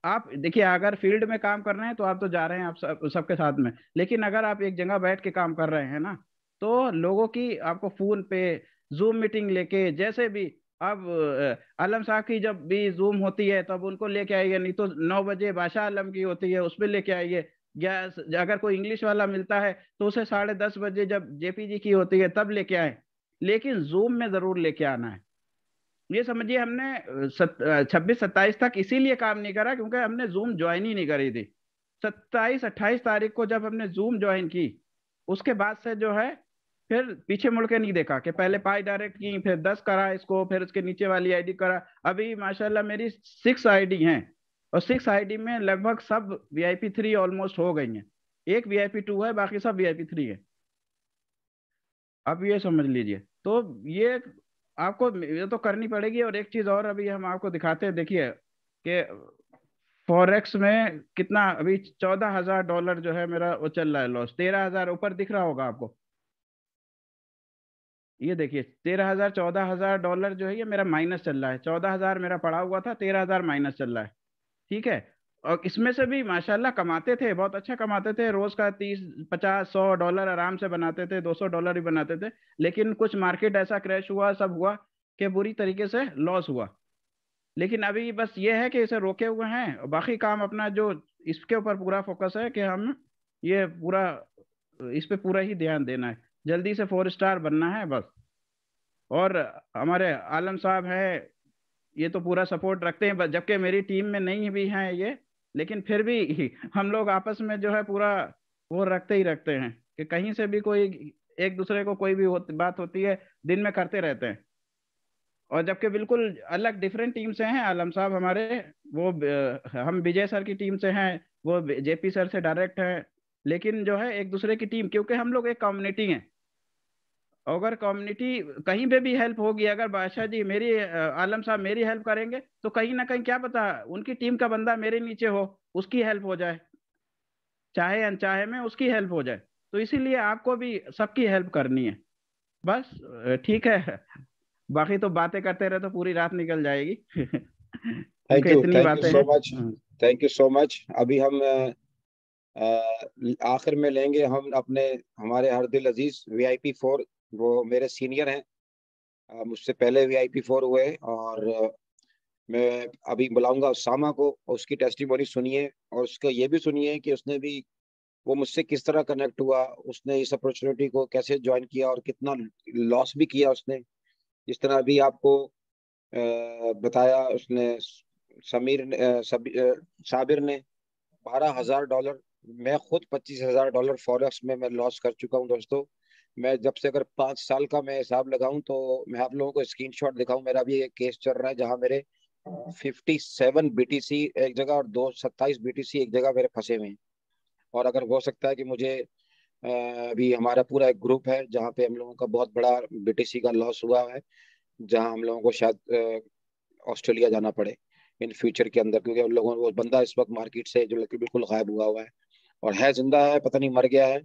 आप देखिए, अगर फील्ड में काम कर रहे हैं तो आप तो जा रहे हैं आप सबके साथ में, लेकिन अगर आप एक जगह बैठ के काम कर रहे हैं ना, तो लोगों की आपको फोन पे जूम मीटिंग लेके, जैसे भी अब आलम साहब की जब भी जूम होती है तब उनको लेके आइए, नहीं तो 9 बजे बादशाह आलम की होती है उस पर लेके आइए, या अगर कोई इंग्लिश वाला मिलता है तो उसे 10:30 बजे जब जेपीजी की होती है तब लेके आए, लेकिन जूम में जरूर लेके आना है। ये समझिए हमने 26-27 तक इसीलिए काम नहीं करा क्योंकि हमने जूम ज्वाइन ही नहीं करी थी। 27-28 तारीख को जब हमने जूम ज्वाइन की, उसके बाद से जो है फिर पीछे मुड़ के नहीं देखा कि पहले पाई डायरेक्ट की, फिर 10 करा इसको, फिर उसके नीचे वाली आईडी करा। अभी माशाल्लाह मेरी 6 आईडी हैं, और 6 आईडी में लगभग सब VIP3 ऑलमोस्ट हो गई हैं। एक VIP2 है, बाकी सब VIP3 है। अब ये समझ लीजिए। तो ये आपको ये तो करनी पड़ेगी। और एक चीज और अभी हम आपको दिखाते हैं, देखिए कि फॉरेक्स में कितना अभी $14,000 जो है मेरा वो चल रहा है लॉस। 13,000 ऊपर दिख रहा होगा आपको, ये देखिए 13,000 $14,000 जो है ये मेरा माइनस चल रहा है। 14,000 मेरा पड़ा हुआ था, 13,000 माइनस चल रहा है। ठीक है, और इसमें से भी माशाल्लाह कमाते थे, बहुत अच्छा कमाते थे, रोज का 30-50-100 डॉलर आराम से बनाते थे, $200 ही बनाते थे। लेकिन कुछ मार्केट ऐसा क्रैश हुआ, सब हुआ कि बुरी तरीके से लॉस हुआ। लेकिन अभी बस ये है कि इसे रोके हुए हैं, और बाकी काम अपना जो इसके ऊपर पूरा फोकस है कि हम ये पूरा इस पे पूरा ही ध्यान देना है, जल्दी से 4 स्टार बनना है बस। और हमारे आलम साहब हैं, ये तो पूरा सपोर्ट रखते हैं, जबकि मेरी टीम में नहीं भी हैं ये, लेकिन फिर भी हम लोग आपस में जो है पूरा वो रखते ही रखते हैं कि कहीं से भी कोई एक दूसरे को कोई भी बात होती है दिन में करते रहते हैं। और जबकि बिल्कुल अलग डिफरेंट टीम से हैं आलम साहब हमारे, वो हम विजय सर की टीम से हैं, वो JP सर से डायरेक्ट हैं, लेकिन जो है एक दूसरे की टीम, क्योंकि हम लोग एक कम्युनिटी हैं। अगर कम्युनिटी कहीं पे भी हेल्प होगी, अगर बादशाह जी मेरी आलम साहब मेरी हेल्प करेंगे तो कहीं ना कहीं क्या पता उनकी टीम का बंदा मेरे नीचे हो, उसकी हेल्प हो जाए, चाहे अनचाहे में उसकी हेल्प हो जाए। तो इसीलिए आपको भी सबकी हेल्प करनी है बस। ठीक है, बाकी तो बातें करते रहे तो पूरी रात निकल जाएगी क्योंकि इतनी थैंक यू बातें सो हैं। Much, thank you so much. अभी हम आखिर में लेंगे हम अपने हमारे हरदिल अजीज VIP4, वो मेरे सीनियर हैं, मुझसे पहले VIP4 हुए, और मैं अभी बुलाऊंगा उसामा को, और उसकी टेस्टिमोनी सुनिए, और उसका ये भी सुनिए कि उसने भी वो मुझसे किस तरह कनेक्ट हुआ, उसने इस अपॉर्चुनिटी को कैसे ज्वाइन किया और कितना लॉस भी किया उसने। जिस तरह अभी आपको बताया उसने, साबिर ने $12,000, मैं खुद $25,000 फॉरेक्स में मैं लॉस कर चुका हूँ दोस्तों। मैं जब से अगर 5 साल का मैं हिसाब लगाऊं तो मैं आप लोगों को स्क्रीनशॉट दिखाऊं, मेरा भी एक केस चल रहा है जहां मेरे 57 BTC एक जगह और 27 BTC एक जगह मेरे फंसे हुए हैं। और अगर हो सकता है कि मुझे अभी हमारा पूरा एक ग्रुप है जहाँ पे हम लोगों का बहुत बड़ा BTC का लॉस हुआ है, जहाँ हम लोगों को शायद ऑस्ट्रेलिया जाना पड़े इन फ्यूचर के अंदर, क्योंकि उन लोगों वो बंदा इस वक्त मार्केट से जो बिल्कुल गायब हुआ है, और है जिंदा है, पता नहीं मर गया है।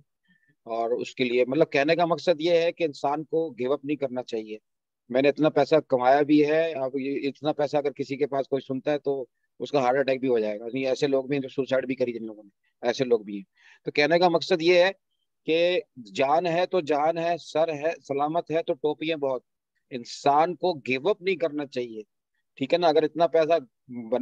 और उसके लिए मतलब कहने का मकसद ये है कि इंसान को गिव अप नहीं करना चाहिए। मैंने इतना पैसा कमाया भी है, अब ये इतना पैसा अगर किसी के पास कोई सुनता है तो उसका हार्ट अटैक भी हो जाएगा। नहीं, ऐसे लोग भी हैं जो सुसाइड भी करी जिन लोगों ने, ऐसे लोग भी हैं। तो कहने का मकसद ये है कि जान है तो जान है, सर है सलामत है तो टोपियां बहुत। इंसान को गिव अप नहीं करना चाहिए, ठीक है ना। अगर इतना पैसा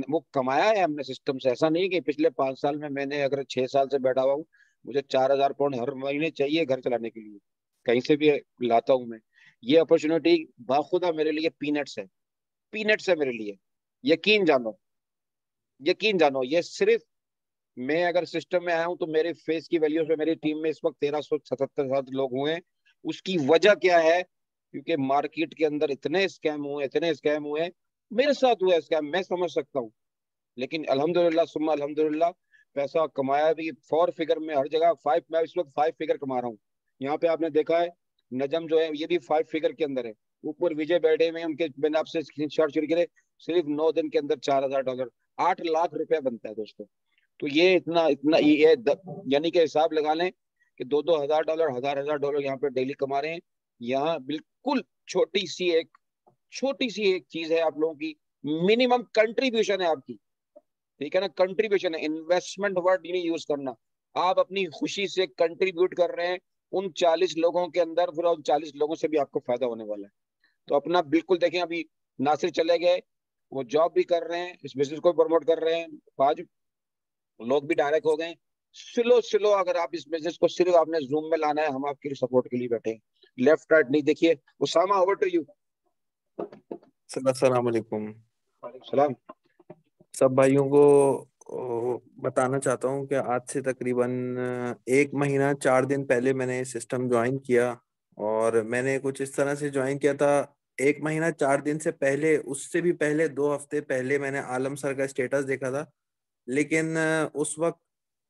वो कमाया है हमने सिस्टम से, ऐसा नहीं कि पिछले 5 साल में मैंने अगर 6 साल से बैठा हुआ हूँ, मुझे 4,000 पाउंड हर महीने चाहिए घर चलाने के लिए, कहीं से भी लाता हूँ मैं। ये अपॉर्चुनिटी बाखुदा मेरे लिए पीनट्स है, पीनट्स है मेरे लिए। यकीन जानो, यकीन जानो, ये सिर्फ मैं अगर सिस्टम में आया हूं तो मेरे फेस की वैल्यू पे मेरी टीम में इस वक्त 1,377 लोग हुए हैं। उसकी वजह क्या है? क्योंकि मार्केट के अंदर इतने स्कैम हुए, इतने स्कैम हुए, मेरे साथ हुआ स्कैम, मैं समझ सकता हूँ। लेकिन अल्हम्दुलिल्लाह सुम्मा अल्हम्दुलिल्लाह, पैसा कमाया भी 4 फिगर में हर जगह। मैं इस वक्त 5 फिगर कमा रहा हूँ। यहाँ पे आपने देखा है नजम जो है ये भी 5 फिगर के अंदर है। ऊपर विजय बैठे हुए हैं, उनके मैंने आपसे स्क्रीनशॉट शेयर करे, सिर्फ 9 दिन के अंदर $4,000, 8 लाख रुपया बनता है दोस्तों। तो ये इतना इतना ये यानी कि हिसाब लगा लें कि $2,000 $1,000 यहाँ पे डेली कमा रहे हैं। यहाँ बिल्कुल छोटी सी एक चीज है आप लोगों की, मिनिमम कंट्रीब्यूशन है आपकी, ठीक है ना, कंट्रीब्यूशन है, इन्वेस्टमेंट वर्ड नहीं यूज करना। आप अपनी खुशी से कंट्रीब्यूट कर रहे हैं उन 40 लोगों के अंदर, फिर उन 40 लोगों से भी आपको फायदा होने वाला है। तो अपना बिल्कुल देखें, अभी नासिर चले गए, वो जॉब भी कर रहे हैं, इस बिजनेस को प्रमोट कर रहे हैं, 5 लोग भी डायरेक्ट हो गए। स्लो स्लो अगर आप इस बिजनेस को सिर्फ आपने जूम में लाना है, हम आपके लिए सपोर्ट के लिए बैठे हैं, लेफ्ट राइट नहीं। देखिए Usama, over to you. Sir अस्सलाम वालेकुम। सलाम। सब भाइयों को बताना चाहता हूँ कि आज से तकरीबन 1 महीना 4 दिन पहले मैंने सिस्टम ज्वाइन किया। और मैंने कुछ इस तरह से ज्वाइन किया था, 1 महीना 4 दिन से पहले, उससे भी पहले 2 हफ्ते पहले मैंने आलम सर का स्टेटस देखा था। लेकिन उस वक्त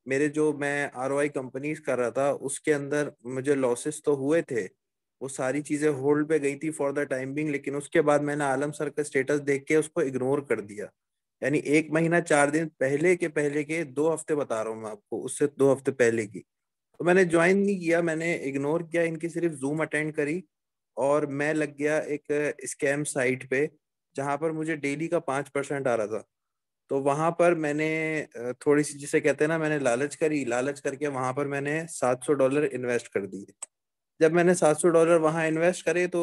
मेरे जो मैं ROI कंपनीज कर रहा था उसके अंदर मुझे लॉसेस तो हुए थे, वो सारी चीजें होल्ड पे गई थी फॉर द टाइम बिंग। लेकिन उसके बाद मैंने आलम सर का स्टेटस देख के उसको इग्नोर कर दिया। यानी 1 महीना 4 दिन पहले के 2 हफ्ते बता रहा हूँ मैं आपको, उससे 2 हफ्ते पहले की। तो मैंने ज्वाइन नहीं किया, मैंने इग्नोर किया, इनकी सिर्फ जूम अटेंड करी। और मैं लग गया एक स्कैम साइट पे जहां पर मुझे डेली का 5% आ रहा था। तो वहां पर मैंने थोड़ी सी, जिसे कहते हैं ना, मैंने लालच करी, लालच करके वहां पर मैंने $700 इन्वेस्ट कर दिए। जब मैंने $700 वहां इन्वेस्ट करे तो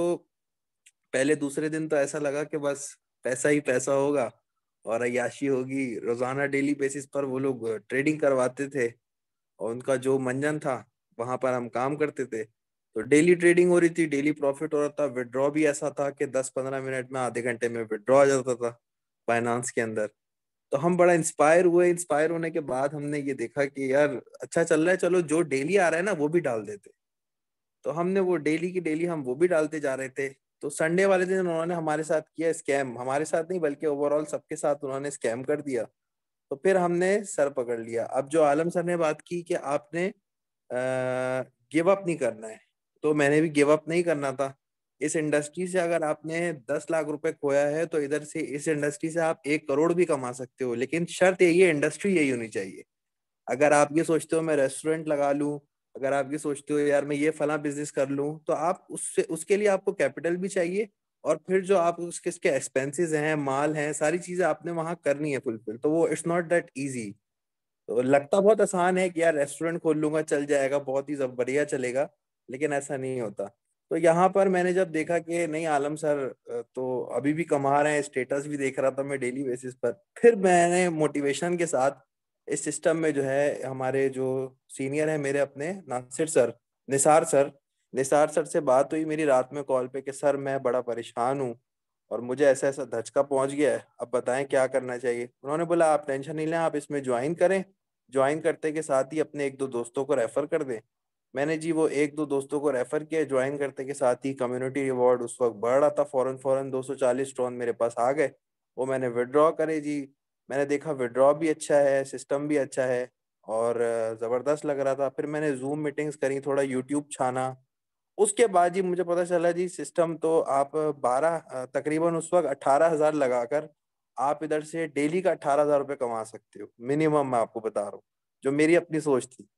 पहले दूसरे दिन तो ऐसा लगा कि बस पैसा ही पैसा होगा और अय्याशी होगी। रोजाना डेली बेसिस पर वो लोग ट्रेडिंग करवाते थे और उनका जो मंजन था वहां पर हम काम करते थे। तो डेली ट्रेडिंग हो रही थी, डेली प्रॉफिट हो रहा था। विड्रॉ भी ऐसा था कि 10-15 मिनट में, आधे घंटे में विड्रॉ आ जाता था फाइनेंस के अंदर। तो हम बड़ा इंस्पायर हुए। इंस्पायर होने के बाद हमने ये देखा कि यार अच्छा चल रहा है, चलो जो डेली आ रहा है ना वो भी डाल देते। तो हमने वो डेली की डेली हम वो भी डालते जा रहे थे। तो संडे वाले दिन उन्होंने हमारे साथ किया स्कैम, हमारे साथ नहीं बल्कि ओवरऑल सबके साथ उन्होंने स्कैम कर दिया। तो फिर हमने सर पकड़ लिया। अब जो आलम सर ने बात की कि आपने गिव अप नहीं करना है, तो मैंने भी गिव अप नहीं करना था। इस इंडस्ट्री से अगर आपने 10 लाख रुपए खोया है तो इधर से इस इंडस्ट्री से आप 1 करोड़ भी कमा सकते हो। लेकिन शर्त यही है, इंडस्ट्री यही होनी चाहिए। अगर आप ये सोचते हो मैं रेस्टोरेंट लगा लूं, अगर आप ये सोचते हो यार मैं ये फला बिजनेस कर लूं, तो आप उससे उसके लिए आपको कैपिटल भी चाहिए। और फिर जो आप उसके इसके एक्सपेंसेस हैं, माल हैं, सारी चीजें आपने वहां करनी है फुलफिल। तो वो इट्स नॉट दैट इजी। तो लगता बहुत आसान है कि यार रेस्टोरेंट खोल लूंगा चल जाएगा, बहुत ही बढ़िया चलेगा, लेकिन ऐसा नहीं होता। तो यहाँ पर मैंने जब देखा कि नहीं आलम सर तो अभी भी कमा रहे हैं, स्टेटस भी देख रहा था मैं डेली बेसिस पर, फिर मैंने मोटिवेशन के साथ इस सिस्टम में जो है, हमारे जो सीनियर है मेरे अपने नासिर सर, निसार सर से बात हुई मेरी रात में कॉल पे कि सर मैं बड़ा परेशान हूँ और मुझे ऐसा ऐसा धचका पहुंच गया है, अब बताएं क्या करना चाहिए। उन्होंने बोला आप टेंशन नहीं लें, आप इसमें ज्वाइन करें, ज्वाइन करते के साथ ही अपने 1-2 दोस्तों को रेफर कर दें। मैंने जी वो 1-2 दोस्तों को रेफर किया, ज्वाइन करते के साथ ही कम्युनिटी रिवॉर्ड उस वक्त बढ़ रहा था, फौरन 240 टोन मेरे पास आ गए। वो मैंने विड्रॉ करे जी। मैंने देखा विड्रॉ भी अच्छा है, सिस्टम भी अच्छा है और जबरदस्त लग रहा था। फिर मैंने जूम मीटिंग्स करी, थोड़ा यूट्यूब छाना। उसके बाद जी मुझे पता चला जी सिस्टम तो आप 12 तकरीबन उस वक्त 18,000 लगाकर आप इधर से डेली का 18,000 रुपये कमा सकते हो मिनिमम, मैं आपको बता रहा हूँ, जो मेरी अपनी सोच थी।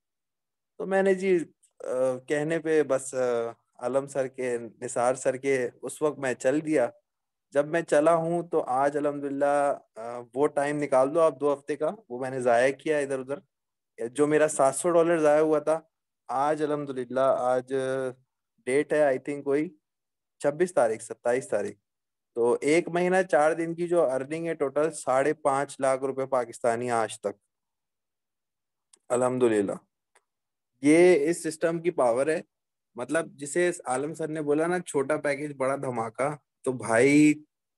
तो मैंने जी कहने पे बस आलम सर के, निसार सर के उस वक्त मैं चल दिया। जब मैं चला हूँ तो आज अल्हम्दुलिल्लाह वो टाइम निकाल दो आप 2 हफ्ते का, वो मैंने जाया किया इधर उधर। जो मेरा $700 जाया हुआ था, आज अल्हम्दुलिल्लाह आज डेट है आई थिंक कोई 26 तारीख 27 तारीख। तो 1 महीना 4 दिन की जो अर्निंग है टोटल 5.5 लाख रुपए पाकिस्तानी आज तक, अल्हम्दुलिल्लाह। ये इस सिस्टम की पावर है। मतलब जिसे आलम सर ने बोला ना छोटा पैकेज बड़ा धमाका, तो भाई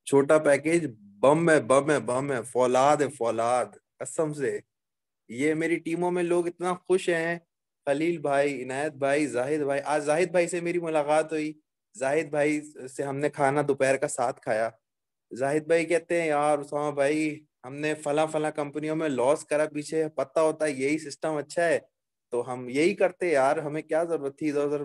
छोटा पैकेज बम है, बम है, बम है, फौलाद है, फौलाद कसम से। ये मेरी टीमों में लोग इतना खुश हैं, खलील भाई, इनायत भाई, जाहिद भाई। आज जाहिद भाई से मेरी मुलाकात हुई, जाहिद भाई से हमने खाना दोपहर का साथ खाया। जाहिद भाई कहते हैं यार उसामा भाई, हमने फला फला कंपनियों में लॉस करा, पीछे पता होता है यही सिस्टम अच्छा है तो हम यही करते यार, हमें क्या जरूरत थी इधर उधर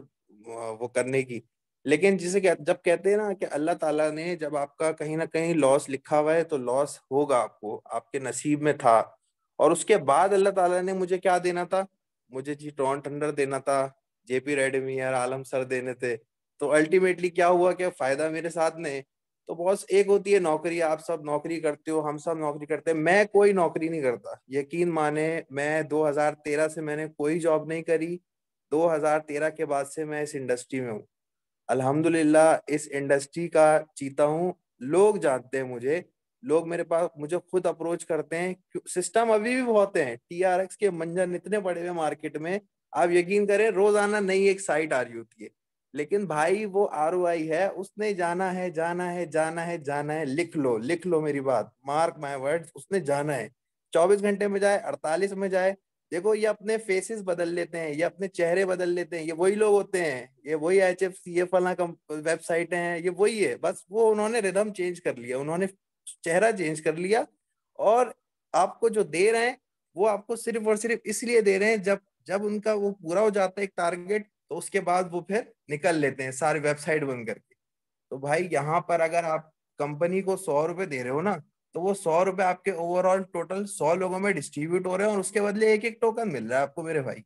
वो करने की। लेकिन जब कहते हैं ना कि अल्लाह ताला ने जब आपका कहीं ना कहीं लॉस लिखा हुआ है तो लॉस होगा, आपको आपके नसीब में था। और उसके बाद अल्लाह ताला ने मुझे क्या देना था, मुझे जी टॉन टंडर देना था, JP रेडमियर, आलम सर देने थे। तो अल्टीमेटली क्या हुआ कि फायदा मेरे साथ में। तो बॉस, एक होती है नौकरी, आप सब नौकरी करते हो, हम सब नौकरी करते हैं, मैं कोई नौकरी नहीं करता, यकीन माने। मैं 2013 से मैंने कोई जॉब नहीं करी। 2013 के बाद से मैं इस इंडस्ट्री में हूँ। अल्हम्दुलिल्लाह इस इंडस्ट्री का चीता हूँ। लोग जानते हैं मुझे, लोग मेरे पास मुझे खुद अप्रोच करते हैं। सिस्टम अभी भी बहुत हैं, TRX के मंजन इतने बड़े हुए मार्केट में, आप यकीन करें रोजाना नई एक साइट आ रही होती है। लेकिन भाई वो ROI है, उसने जाना है जाना है जाना है जाना है, लिख लो मेरी बात, मार्क माय वर्ड्स, उसने जाना है। 24 घंटे में जाए, 48 में जाए, देखो ये अपने फेसेस बदल लेते हैं, ये अपने चेहरे बदल लेते हैं, ये वही लोग होते हैं, ये वही HFC, ये फला वेबसाइट हैं, ये वही है, बस वो उन्होंने रिदम चेंज कर लिया, उन्होंने चेहरा चेंज कर लिया। और आपको जो दे रहे हैं वो आपको सिर्फ और सिर्फ इसलिए दे रहे हैं, जब जब उनका वो पूरा हो जाता है एक टारगेट, तो उसके बाद वो फिर निकल लेते हैं सारी वेबसाइट बंद करके। तो भाई यहाँ पर अगर आप कंपनी को 100 रुपए दे रहे हो ना, तो वो 100 रुपए आपके ओवरऑल टोटल 100 लोगों में डिस्ट्रीब्यूट हो रहे हैं, और उसके बदले एक एक टोकन मिल रहा है आपको मेरे भाई।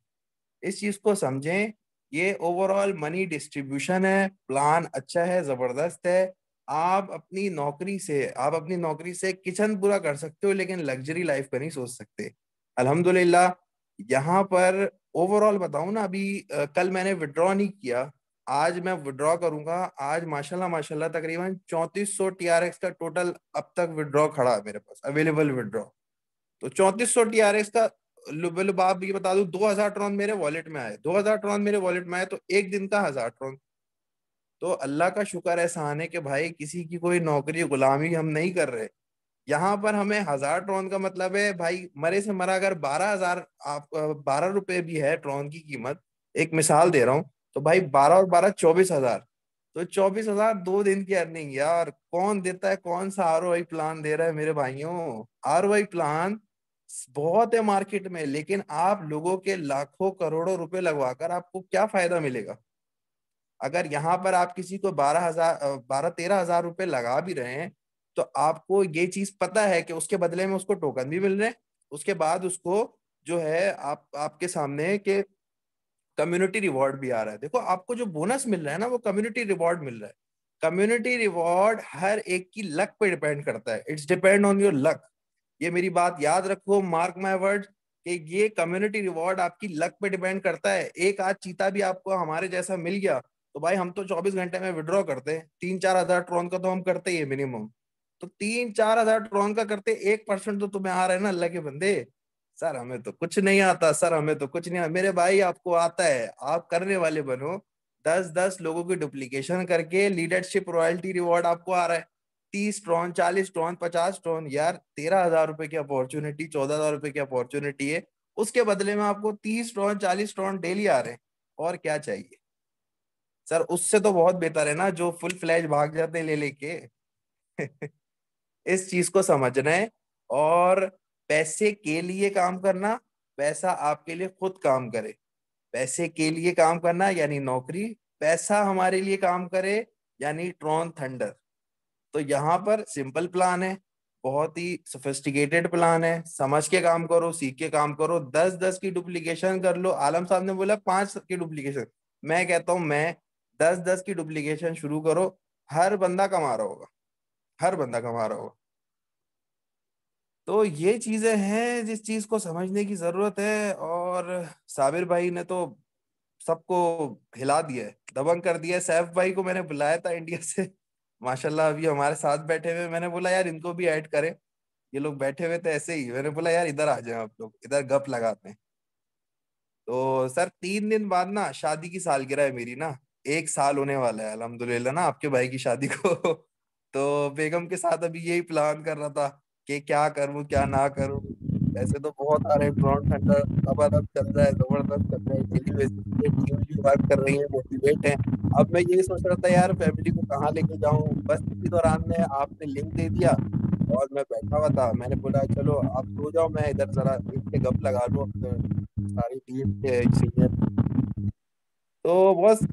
इस चीज को समझें, ये ओवरऑल मनी डिस्ट्रीब्यूशन है, प्लान अच्छा है, जबरदस्त है। आप अपनी नौकरी से किचन पूरा कर सकते हो, लेकिन लग्जरी लाइफ का नहीं सोच सकते। अल्हम्दुलिल्लाह यहाँ पर ओवरऑल बताऊं ना, अभी कल मैंने विड्रॉ नहीं किया, आज मैं विड्रॉ करूंगा। आज माशाल्लाह माशाल्लाह तकरीबन 3400 TRX का टोटल अब तक विड्रॉ खड़ा है मेरे पास, अवेलेबल विड्रॉ। तो 3400 TRX का मतलब आप ये बता दूं, 2000 ट्रॉन मेरे वॉलेट में आए, 2000 ट्रॉन मेरे वॉलेट में आए, तो एक दिन का 1000 ट्रॉन। तो अल्लाह का शुक्र है सहने के भाई, किसी की कोई नौकरी गुलामी हम नहीं कर रहे। यहाँ पर हमें 1000 ट्रॉन का मतलब है भाई, मरे से मरा अगर 12,000, आप 12 रुपए भी है ट्रॉन की कीमत, एक मिसाल दे रहा हूँ, तो भाई 12 और 12 24,000। तो 24,000 2 दिन की अर्निंग यार, कौन देता है? कौन सा ROI प्लान दे रहा है मेरे भाइयों? ROI प्लान बहुत है मार्केट में, लेकिन आप लोगों के लाखों करोड़ों रुपए लगवाकर आपको क्या फायदा मिलेगा? अगर यहाँ पर आप किसी को 12-13 हजार रुपए लगा भी रहे हैं, तो आपको ये चीज पता है कि उसके बदले में उसको टोकन भी मिल रहे हैं, उसके बाद उसको जो है आपके सामने के कम्युनिटी रिवॉर्ड भी आ रहा है। देखो आपको जो बोनस मिल रहा है ना, वो कम्युनिटी रिवॉर्ड मिल रहा है। कम्युनिटी रिवॉर्ड हर एक की लक पे डिपेंड करता है, it's depend on your luck. ये मेरी बात याद रखो, मार्क माय वर्ड, कि ये कम्युनिटी रिवॉर्ड आपकी लक पे डिपेंड करता है। एक आध चीता भी आपको हमारे जैसा मिल गया, तो भाई हम तो 24 घंटे में विड्रॉ करते हैं, 3-4 हजार ट्रॉन का तो हम करते ही है मिनिमम। तो 3-4 हजार ट्रॉन का करते 1% तो तुम्हें आ रहा है ना अल्लाह के बंदे। सर हमें तो कुछ नहीं आता, सर हमें तो कुछ नहीं आता। मेरे भाई आपको आता है, आप करने वाले बनो। 10-10 लोगों की डुप्लीकेशन करके लीडरशिप रॉयल्टी रिवॉर्ड आपको आ रहा है, 30 ट्रॉन, 40 ट्रॉन, 50 ट्रॉन। यार 13,000 रुपए की अपॉर्चुनिटी, 14,000 रुपए की अपॉर्चुनिटी है, उसके बदले में आपको 30 ट्रॉन, 40 ट्रॉन डेली आ रहे हैं। और क्या चाहिए सर? उससे तो बहुत बेहतर है ना जो फुल फ्लैश भाग जाते हैं ले लेके। इस चीज को समझना है। और पैसे के लिए काम करना, पैसा आपके लिए खुद काम करे। पैसे के लिए काम करना यानी नौकरी, पैसा हमारे लिए काम करे यानी ट्रॉन थंडर। तो यहाँ पर सिंपल प्लान है, बहुत ही सोफिस्टिकेटेड प्लान है, समझ के काम करो, सीख के काम करो। 10-10 की डुप्लीकेशन कर लो। आलम साहब ने बोला 5 की डुप्लीकेशन, मैं कहता हूं मैं 10-10 की डुप्लीकेशन शुरू करो। हर बंदा कमा रहा होगा, हर बंदा कमा रहा होगा। तो ये चीजें हैं जिस चीज को समझने की जरूरत है। और साबिर भाई ने तो सबको हिला दिया है, दबंग कर दिया है। सैफ भाई को मैंने बुलाया था इंडिया से, माशाल्लाह अभी हमारे साथ बैठे हुए। मैंने बोला यार इनको भी ऐड करें, ये लोग बैठे हुए थे ऐसे ही, मैंने बोला यार इधर आ जाए आप लोग, इधर गप लगाते हैं। तो सर 3 दिन बाद ना शादी की सालगिरह है मेरी ना, 1 साल होने वाला है अल्हम्दुलिल्लाह ना आपके भाई की शादी को। तो बेगम के साथ अभी यही प्लान कर रहा था कि क्या करूं क्या ना करूं। वैसे तो बहुत सारे फ्रंट एंडर अब चल रहा है, जबरदस्त चल रहा है, डेली बेसिस पे टीम भी वर्क कर रही है, मोटिवेट है। अब मैं यही सोच रहा था यार फैमिली को कहाँ लेके जाऊं, बस इसी दौरान में आपने लिंक दे दिया और मैं बैठा हुआ था। मैंने बोला चलो आप सो जाओ, मैं इधर जरा एक से गप लगा लूं अपने सारी टीम के सीनियर। तो बस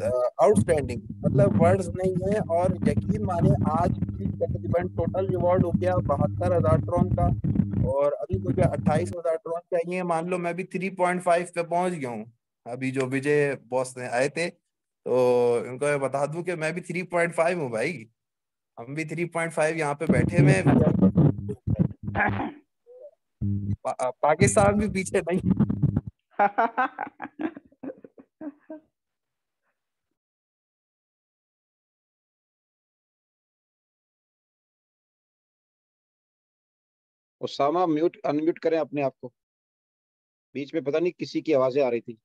आउटस्टैंडिंग, मतलब वर्ड्स नहीं है। और यकीन माने आज भी तकरीबन टोटल रिवॉर्ड हो गया 72,000 ट्रॉन का, और अभी मुझे 28,000 ट्रॉन चाहिए। मान लो मैं भी 3.5 पे पहुंच गया हूँ। अभी जो विजय बॉस ने आए थे, तो उनको मैं बता दूं कि मैं भी 3.5 हूँ भाई। हम भी 3.5 यहाँ पे बैठे हुए हैं। पाकिस्तान भी पीछे नहीं। उसामा म्यूट अनम्यूट करें अपने आप को, बीच में पता नहीं किसी की आवाजें आ रही थी।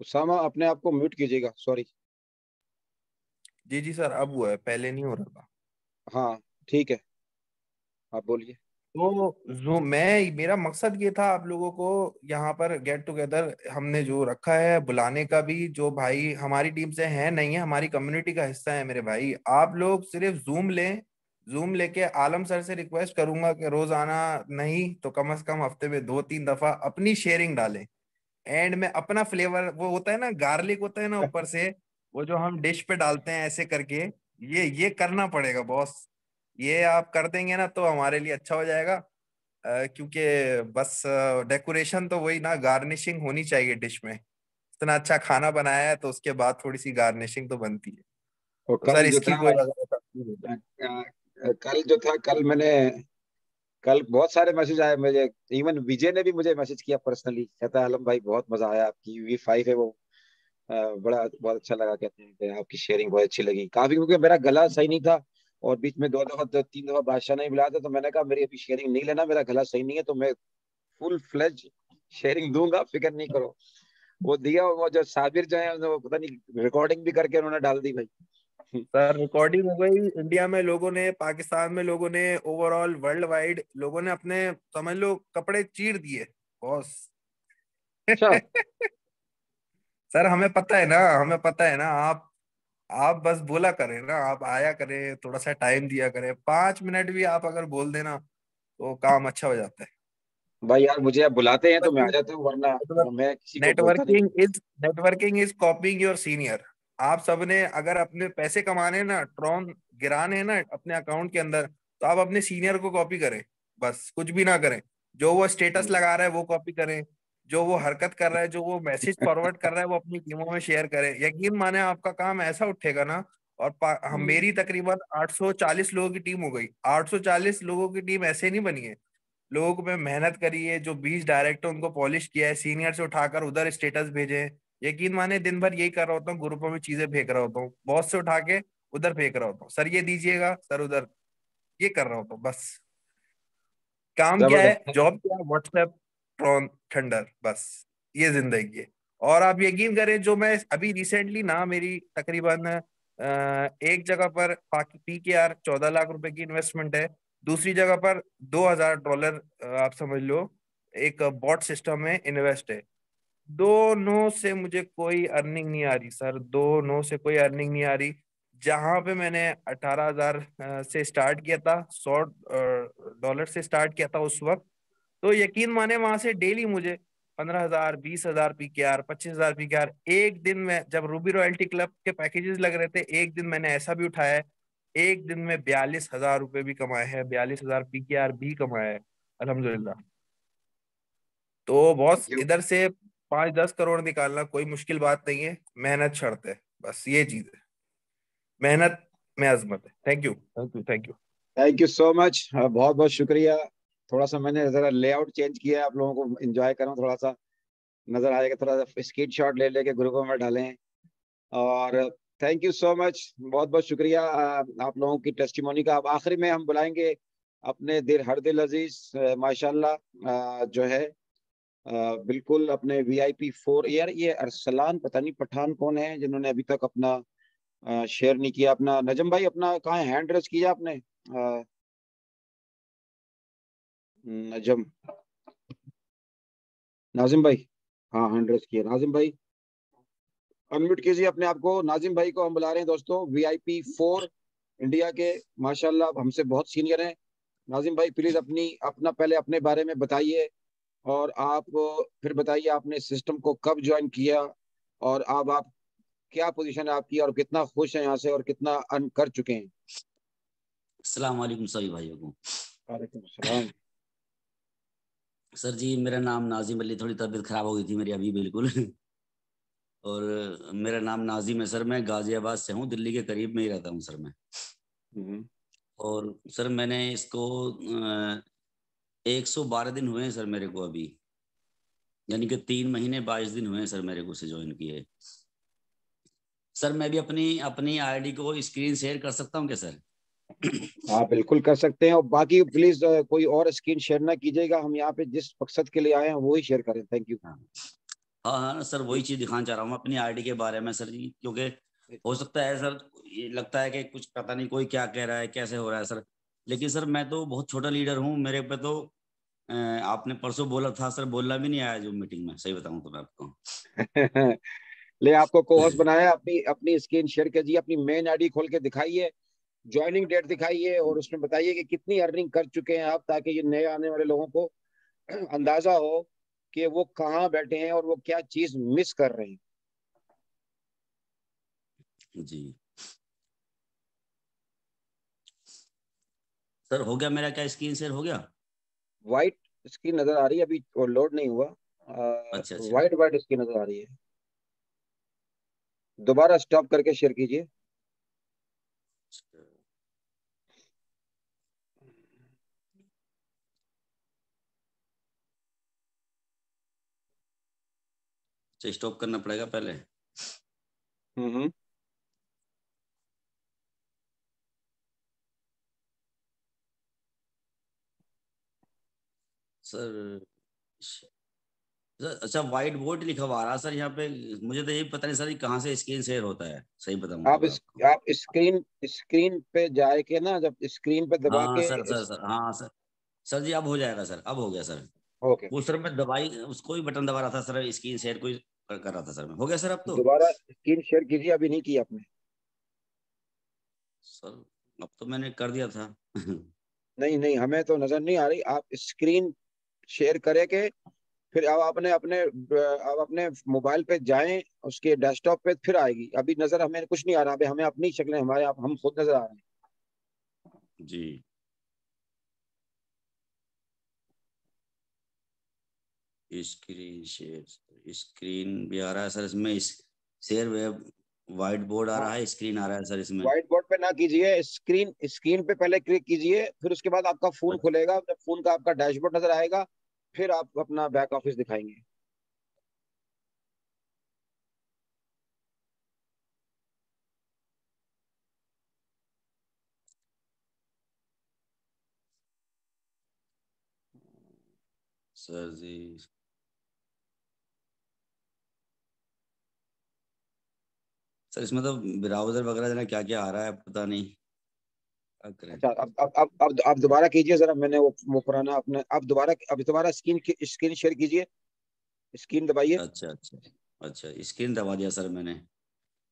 उसामा अपने आप को म्यूट कीजिएगा, सॉरी। जी जी सर, अब हुआ है, पहले नहीं हो रहा था। हाँ ठीक है, आप बोलिए। तो जो मेरा मकसद ये था आप लोगों को यहाँ पर गेट टुगेदर हमने जो रखा है बुलाने का भी, जो भाई हमारी टीम से है नहीं है, हमारी कम्युनिटी का हिस्सा है मेरे भाई, आप लोग सिर्फ जूम लें। जूम लेके आलम सर से रिक्वेस्ट करूंगा कि रोज आना नहीं तो कम से कम हफ्ते में 2-3 दफा अपनी शेयरिंग डालें। एंड में अपना फ्लेवर, वो होता है ना गार्लिक होता है ना ऊपर से, वो जो हम डिश पे डालते हैं ऐसे करके, ये करना पड़ेगा बॉस। ये आप कर देंगे ना तो हमारे लिए अच्छा हो जाएगा। क्योंकि बस डेकोरेशन तो वही ना, गार्निशिंग होनी चाहिए डिश में। इतना अच्छा खाना बनाया है तो उसके बाद थोड़ी सी गार्निशिंग तो बनती है। और तो सर कल जो इसकी था कोई कल बहुत सारे मैसेज आए मुझे। इवन विजय ने भी मुझे मैसेज किया पर्सनली, कहता है आलम भाई बहुत मजा आया, आपकी V5 है वो, बड़ा बहुत अच्छा लगा, कहते हैं कि आपकी शेयरिंग बहुत अच्छी लगी काफी, क्योंकि मेरा गला सही नहीं था और बीच में 2 दफा 3 दफा बादशाह ने बुलाया था, तो मैंने कहा मेरी अभी शेयरिंग नहीं लेना, मेरा गला सही नहीं है, तो मैं फुल फ्लेज शेयरिंग दूंगा, फिक्र नहीं करो। वो दिया, वो जो साबिर जो है वो पता नहीं रिकॉर्डिंग भी करके उन्होंने डाल दी भाई। सर रिकॉर्डिंग हो गई इंडिया में, लोगों ने, पाकिस्तान में लोगों ने, ओवरऑल वर्ल्ड वाइड लोगों ने अपने समझ लो कपड़े चीर दिए बॉस। अच्छा। सर हमें पता है ना, हमें पता है ना, आप बस बोला करें ना, आप आया करें, थोड़ा सा टाइम दिया करें, 5 मिनट भी आप अगर बोल देना तो काम अच्छा हो जाता है। भाई यार मुझे आप बुलाते हैं तो मैं आ जाता हूँ, वरना मैं किसी को बोलता नहीं। Networking is कॉपिंग your senior. आप सबने अगर अपने पैसे कमाने हैं ना, ट्रॉन गिराने हैं ना अपने अकाउंट के अंदर, तो आप अपने सीनियर को कॉपी करें, बस कुछ भी ना करें। जो वो स्टेटस लगा रहा है वो कॉपी करें, जो वो हरकत कर रहा है, जो वो मैसेज फॉरवर्ड कर रहा है वो अपनी टीमों में शेयर करें। यकीन माने आपका काम ऐसा उठेगा ना। और हम मेरी तकरीबन 840 लोगों की टीम हो गई। 840 लोगों की टीम ऐसे नहीं बनी है, लोगों को मैं मेहनत करी है, जो 20 डायरेक्टर उनको पॉलिश किया है, सीनियर से उठाकर उधर स्टेटस भेजे हैं। यकीन माने दिन भर यही कर रहा होता हूँ, ग्रुपों में चीजें फेंक रहा होता हूँ, बॉस से उठा के उधर फेंक रहा होता हूँ, सर ये दीजिएगा, सर उधर, ये कर रहा होता हूँ बस। काम क्या है, जबरदस्त। जॉब क्या है, व्हाट्सएप, ट्रॉन, थंडर, बस ये जिंदगी है। और आप यकीन करें, जो मैं अभी रिसेंटली ना, मेरी तकरीबन एक जगह पर PKR 14 लाख रुपए की इन्वेस्टमेंट है, दूसरी जगह पर $2,000 आप समझ लो एक बॉट सिस्टम में इन्वेस्ट है। दोनों से मुझे कोई अर्निंग नहीं आ रही सर, दोनों से कोई अर्निंग नहीं आ रही। जहां पे मैंने 18,000 से स्टार्ट किया था, $100 से स्टार्ट किया था उस वक्त, तो यकीन माने वहां से डेली मुझे 15,000, 20,000 PKR, 25,000 PKR एक दिन में, जब रूबी रॉयल्टी क्लब के पैकेजेस लग रहे थे, एक दिन मैंने ऐसा भी उठाया है, एक दिन में 42,000 रुपए भी कमाए हैं, 42,000 PKR भी कमाए हैं अल्हम्दुलिल्लाह। तो बॉस क्यों? इधर से 5-10 करोड़ निकालना कोई मुश्किल बात नहीं है, मेहनत शर्त है, बस ये चीज है, मेहनत में अजमत है। Thank you, thank you, thank you. Thank you so much, बहुत बहुत शुक्रिया। थोड़ा सा मैंने जरा लेआउट चेंज किया है, आप लोगों को एंजॉय करूँ, थोड़ा सा नजर आएगा, थोड़ा सा स्क्रीन शॉट ले लेके ग्रुपों में डालें। और थैंक यू सो मच, बहुत बहुत शुक्रिया आप लोगों की टेस्टिमोनी का। अब आखिरी में हम बुलाएंगे अपने हर दिल अजीज, माशाल्लाह, जो है बिल्कुल अपने VIP 4। यार ये अरसलान पता नहीं पठान कौन है जिन्होंने अभी तक अपना शेयर नहीं किया। अपना नजम भाई अपना कहाँ हैंड रेज किया आपने? नजम, नाजिम भाई, हाँ हैंड रेज किया नाजिम भाई, अनम्यूट कीजिए अपने आप को। नाजिम भाई को हम बुला रहे हैं दोस्तों, VIP 4 इंडिया के, माशाल्लाह हमसे बहुत सीनियर हैं। नाजिम भाई प्लीज अपना पहले अपने बारे में बताइए, और आप फिर बताइए आपने सिस्टम को कब ज्वाइन किया, और अब आप क्या पोजीशन है आपकी, और कितना खुश हैं यहाँ से, और कितना अर्न कर चुके हैं। अस्सलाम वालेकुम सभी भाइयों को। वालेकुम सलाम। सर जी मेरा नाम नाजिम अली, थोड़ी तबीयत खराब हो गई थी मेरी अभी बिल्कुल और मेरा नाम नाजिम है सर, मैं गाजियाबाद से हूँ, दिल्ली के करीब में ही रहता हूँ सर मैं। और सर मैंने इसको 112 दिन हुए हैं सर मेरे को अभी, यानी कि 3 महीने 22 दिन हुए हैं सर मेरे को से ज्वाइन किए। सर मैं भी अपनी अपनी आईडी को स्क्रीन शेयर कर सकता हूँ क्या सर? हाँ बिल्कुल कर सकते हैं, और बाकी प्लीज कोई और स्क्रीन शेयर ना कीजिएगा, हम यहाँ पे जिस मकसद के लिए आए हैं वो ही शेयर करें। Thank you. हाँ हाँ सर, वही चीज दिखाना चाह रहा हूँ अपनी आईडी के बारे में सर जी, क्योंकि हो सकता है सर ये लगता है कि कुछ पता नहीं कोई क्या कह रहा है कैसे हो रहा है सर, लेकिन सर मैं तो बहुत छोटा लीडर हूँ, मेरे पे तो आपने परसों बोला था सर, बोलना भी नहीं आया जो मीटिंग में, सही बताऊँ तो मैं आपको ले आपको को होस्ट बनाया, अपनी अपनी स्क्रीन शेयर कीजिए, अपनी मेन आईडी खोल के दिखाइए, ज्वाइनिंग डेट दिखाइए और उसमें बताइए कि कितनी अर्निंग कर चुके हैं आप, ताकि ये नए आने वाले लोगों को अंदाजा हो कि वो कहाँ बैठे हैं और वो क्या चीज मिस कर रहे हैं। जी सर हो गया मेरा, क्या स्क्रीन शेयर हो गया? व्हाइट स्क्रीन नजर आ रही है अभी, और लोड नहीं हुआ। अच्छा अच्छा व्हाइट व्हाइट स्क्रीन नजर आ रही है, दोबारा स्टॉप करके शेयर कीजिए। अच्छा स्टॉप करना पड़ेगा पहले। हम्म। सर अच्छा व्हाइट बोर्ड लिखा हुआ आ रहा है सर यहाँ पे, मुझे तो यही पता नहीं सर कहाँ से स्क्रीन शेयर होता है, सही बताऊँ तो आप मैं इस आपको। आप स्क्रीन स्क्रीन पे जाए के ना, जब स्क्रीन पे दबा हाँ के सर सर सर हाँ सर, सर जी अब हो जाएगा सर, अब हो गया सर। ओके, वो सर मैं दबाई उसको ही बटन दबा रहा था सर, स्क्रीन शेयर को ही कर रहा था सर मैं, हो गया सर अब तो। दोबारा स्क्रीन शेयर कीजिए, अभी नहीं किया आपने। सर अब तो मैंने कर दिया था नहीं नहीं, हमें तो नजर नहीं आ रही। आप स्क्रीन शेयर करें के फिर अब आपने अपने अब अपने मोबाइल पे जाएं, उसके डेस्कटॉप पे फिर आएगी। अभी नजर हमें कुछ नहीं आ रहा, अभी हमें अपनी शक्लें हमारे आप हम खुद नजर आ रहे हैं। जी स्क्रीन शेयर, स्क्रीन भी आ रहा है सर इसमें, इस शेयर वेब व्हाइट बोर्ड आ हाँ, रहा है, स्क्रीन आ रहा है सर इसमें। व्हाइट बोर्ड पे ना कीजिए, स्क्रीन स्क्रीन पे पहले क्लिक कीजिए, फिर उसके बाद आपका फोन खुलेगा, जब फोन का आपका डैशबोर्ड नजर आएगा फिर आप अपना बैक ऑफिस दिखाएंगे। सर जी सर इसमें तो ब्राउजर वगैरह जरा क्या क्या आ रहा है पता नहीं, क्या करें। अच्छा, अब दोबारा कीजिए जरा, मैंने वो पुराना अपने, अब दोबारा स्क्रीन शेयर कीजिए, स्क्रीन दबाइए। अच्छा अच्छा अच्छा स्क्रीन दबा दिया सर मैंने, हाँ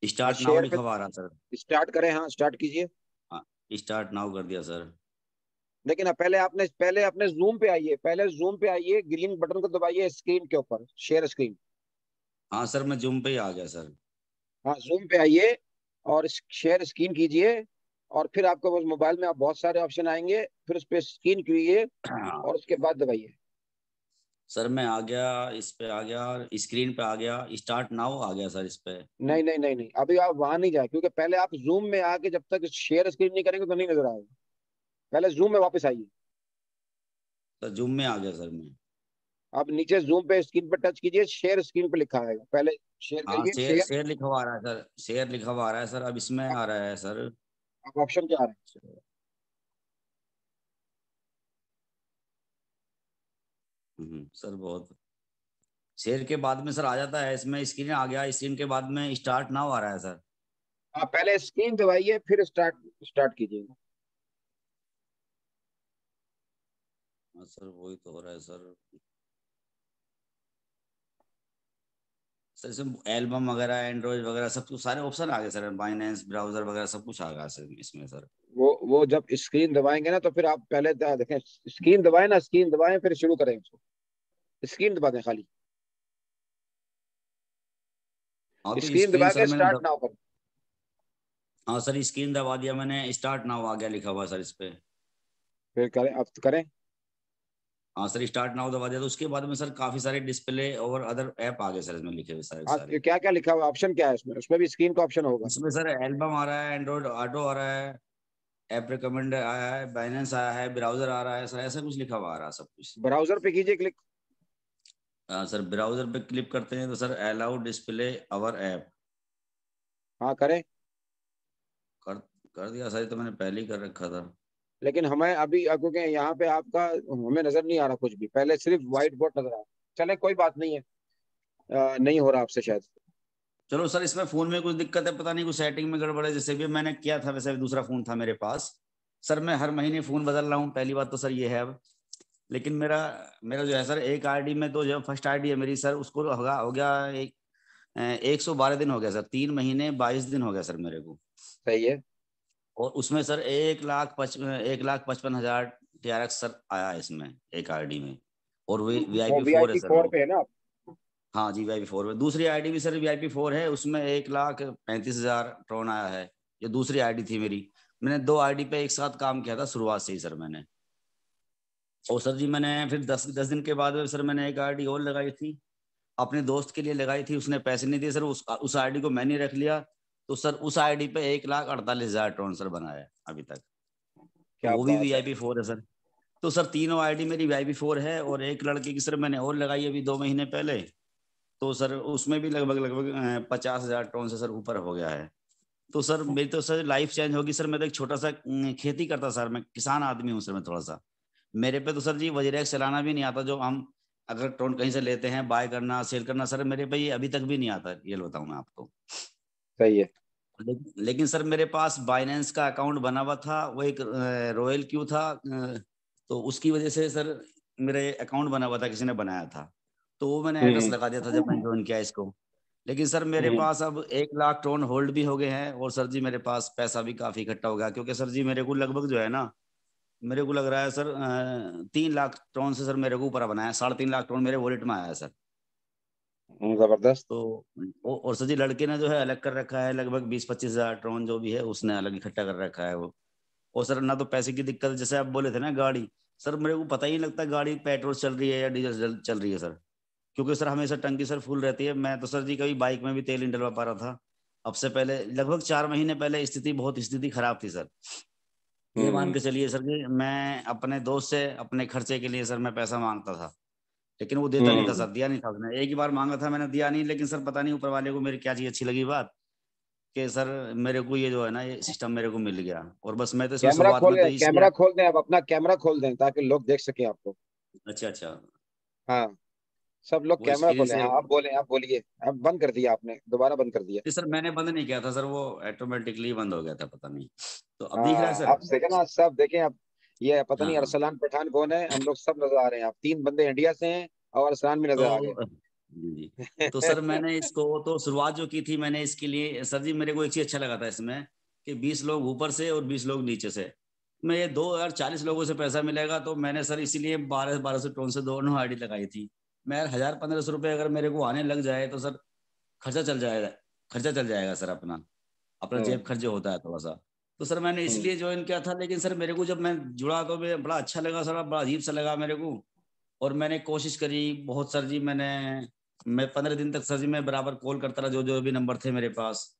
स्टार्ट नाउ शेयर पे लिखा हुआ आ रहा सर। स्टार्ट करें, हाँ स्टार्ट कीजिए। हाँ स्टार्ट नाउ कर दिया सर। लेकिन अब पहले अपने जूम पे आइए, पहले जूम पे आइए, ग्रीन बटन को दबाइए स्क्रीन के ऊपर, शेयर स्क्रीन। हाँ सर मैं जूम पे ही आ गया सर। हाँ जूम पे आइए और शेयर स्क्रीन कीजिए, और फिर आपको बस मोबाइल में आप बहुत सारे ऑप्शन आएंगे, फिर उस पर स्क्रीन कीजिए और उसके बाद दबाइए। सर मैं आ गया, इस पे आ गया, स्क्रीन पे आ गया, स्टार्ट नाउ आ गया सर इस पे। नहीं नहीं नहीं नहीं, अभी आप वहां नहीं जाए, क्योंकि पहले आप जूम में आके जब तक शेयर स्क्रीन नहीं करेंगे तो नहीं नजर आएगा। पहले जूम में वापस आइए। सर जूम में आ गया सर मैं। अब नीचे जूम पे स्क्रीन पर टच कीजिए, शेयर स्क्रीन पे लिखा आएगा, पहले शेयर हाँ करिए, शेयर शेयर। शेयर लिखा हुआ आ रहा है सर, शेयर लिखा हुआ आ रहा है सर, अब इसमें आ रहा है सर। अब ऑप्शन क्या आ रहा है? सर बहुत शेयर के बाद में सर आ जाता है, इसमें स्क्रीन आ गया, स्क्रीन के बाद में स्टार्ट नाउ आ रहा है सर। आप पहले स्क्रीन दबाइए फिर स्टार्ट स्टार्ट कीजिएगा। हाँ सर वही तो हो रहा है सर। सर इसमें एल्बम वगैरह एंड्रॉइड वगैरह सब कुछ सारे ऑप्शन आ गए सर, बाइनेंस ब्राउजर वगैरह सब कुछ आ गया सर इसमें सर। वो जब स्क्रीन दबाएंगे ना, तो फिर आप पहले देखें, स्क्रीन दबाएं ना, स्क्रीन दबाएं फिर शुरू करें उसको, स्क्रीन दबा दें खाली, हाँ तो स्क्रीन स्क्रीन दबा सर के मैंने स्टार्ट नाउ करें। हाँ सर स्क्रीन दबा दिया मैंने, स्टार्ट नाउ आ गया लिखा हुआ सर इस पे। फिर करें, अब तो करें। हाँ सर, स्टार्ट नाउ दबा दिया तो उसके बाद में सर काफी सारे डिस्प्ले और अदर ऐप आ गए सर इसमें लिखे हुए सारे हाँ, सारे। क्या क्या लिखा हुआ ऑप्शन क्या है उसमें? उसमें भी स्क्रीन का ऑप्शन होगा। इसमें सर एल्बम आ रहा है, एंड्रॉइड ऑटो आ रहा है, ऐप रिकमेंड आया है, बाइनेंस आया है, ब्राउजर आ रहा है सर, ऐसा कुछ लिखा हुआ आ रहा है सब कुछ। ब्राउजर पे कीजिए क्लिक। सर ब्राउजर पे क्लिक करते हैं तो सर अलाउ डिस्प्ले अवर ऐप। हाँ करें। कर कर दिया सर, ये तो मैंने पहले ही कर रखा था। लेकिन हमें अभी क्योंकि यहाँ पे आपका हमें नजर नहीं आ रहा कुछ भी, पहले सिर्फ व्हाइट बोर्ड नजर आ रहा। चले कोई बात नहीं है, नहीं हो रहा आपसे शायद। चलो सर, इसमें फोन में कुछ दिक्कत है, पता नहीं कुछ सेटिंग में गड़बड़ है, जैसे भी मैंने किया था वैसे भी दूसरा फोन था मेरे पास। सर मैं हर महीने फोन बदल रहा हूँ, पहली बात तो सर ये है अब। लेकिन मेरा मेरा जो है सर, एक आईडी में तो जो फर्स्ट आईडी है मेरी सर, उसको हो गया 112 दिन हो गया सर, 3 महीने 22 दिन हो गया सर मेरे को। सही है। और उसमें सर 1,55,000 TRX सर आया है इसमें एक आईडी में। और वो VIP4 है VIP सर 4 वो। पे है ना? हाँ जी, VIP4 में। दूसरी आईडी भी सर VIP4 है, उसमें 1,35,000 ट्रॉन आया है। ये दूसरी आईडी थी मेरी। मैंने 2 आईडी पे एक साथ काम किया था शुरुआत से ही सर मैंने। और सर जी मैंने फिर 10 दिन के बाद सर मैंने एक आईडी और लगाई थी, अपने दोस्त के लिए लगाई थी, उसने पैसे नहीं दिए सर, उस आईडी को मैंने रख लिया। तो सर उस आईडी पे 1,48,000 ट्रॉन सर बनाया अभी तक। तो क्या वो भी बात है। VIP4 है सर। तो सर तीनों आईडी मेरी VIP4 है। और एक लड़के की सर मैंने और लगाई अभी 2 महीने पहले। तो सर उसमें भी लगभग लगभग 50,000 टन से सर ऊपर हो गया है। तो सर मेरी तो सर लाइफ चेंज होगी सर। मैं तो एक छोटा सा खेती करता सर, मैं किसान आदमी हूँ सर मैं थोड़ा सा। मेरे पे तो सर जी वजीरेक्स चलाना भी नहीं आता, जो हम अगर टोन कहीं से लेते हैं बाय करना सेल करना सर, मेरे पे ये अभी तक भी नहीं आता, ये बताऊँ मैं आपको। सही है। लेकिन सर मेरे पास बाइनेंस का अकाउंट बना हुआ था, वो एक रॉयल क्यू था, तो उसकी वजह से सर मेरे अकाउंट बना हुआ था, किसी ने बनाया था, तो वो मैंने एड्रेस लगा दिया था जब मैंने ज्वाइन किया इसको। लेकिन सर मेरे पास अब 1,00,000 टोन होल्ड भी हो गए हैं। और सर जी मेरे पास पैसा भी काफी इकट्ठा हो गया, क्योंकि सर जी मेरे को लगभग जो है ना, मेरे को लग रहा है सर 3,00,000 टोन से सर मेरे को ऊपर बनाया, 3.5 लाख टोन मेरे वॉलेट में आया है सर। जबरदस्त। तो और सर जी लड़के ने जो है अलग कर रखा है, लगभग 20-25 हजार ट्रॉन जो भी है उसने अलग इकट्ठा कर रखा है वो। और सर ना तो पैसे की दिक्कत, जैसे आप बोले थे ना गाड़ी, सर मेरे को पता ही नहीं लगता गाड़ी पेट्रोल चल रही है या डीजल चल रही है सर, क्योंकि सर हमेशा टंकी सर फुल रहती है। मैं तो सर जी कभी बाइक में भी तेल नहीं डलवा पा रहा था। अब से पहले लगभग 4 महीने पहले स्थिति खराब थी सर। ये मान के चलिए सर कि मैं अपने दोस्त से अपने खर्चे के लिए सर मैं पैसा मांगता था, लेकिन वो देता नहीं था सर, दिया नहीं था उसने। एक ही बार मांगा था मैंने, दिया नहीं। लेकिन सर पता नहीं ऊपर वाले को मेरी क्या चीज अच्छी लगी बात, कि सर मेरे को ये जो है ना ये सिस्टम मेरे को मिल गया। और बस मैं तो इसमें कैमरा शुरुआत में खोले, तो इसलिए। कैमरा खोल दें, आप अपना कैमरा खोल दें ताकि लोग देख सके आपको। अच्छा अच्छा। हाँ, सब लोग वो कैमरा इसकी वजह खोले। हाँ से आप बोले, आप बोलिए। अब बंद कर दिया आपने, दोबारा बंद कर दिया। सर मैंने बंद नहीं किया था सर, वो ऑटोमेटिकली बंद हो गया था, पता नहीं। तो अब दिख रहा है हाँ सर। आप देखे ना, सब देखें अब। ये पता हाँ नहीं हाँ। अरसलान पठान कौन है, हम लोग सब नजर आ रहे हैं। आप 3 बंदे इंडिया से हैं और अरसलान भी नजर आ तो गए। जी जी। तो सर मैंने इसको तो शुरुआत जो की थी मैंने इसके लिए सर जी, मेरे को एक चीज अच्छा लगा था इसमें कि 20 लोग ऊपर से और 20 लोग नीचे से, मैं ये 2,040 लोगों से पैसा मिलेगा। तो मैंने सर इसीलिए 1200 टोन से दोनों आईडी लगाई थी। मैं 1,000-1,500 रुपये अगर मेरे को आने लग जाए तो सर खर्चा चल जाएगा, खर्चा चल जाएगा सर अपना अपना जेब खर्च जो होता है थोड़ा सा। तो सर मैंने इसलिए ज्वाइन किया था। लेकिन सर मेरे को जब मैं जुड़ा तो मैं बड़ा अच्छा लगा सर, बड़ा अजीब सा लगा मेरे को। और मैंने कोशिश करी बहुत सर जी, मैं 15 दिन तक सर जी मैं बराबर कॉल करता रहा, जो जो भी नंबर थे मेरे पास।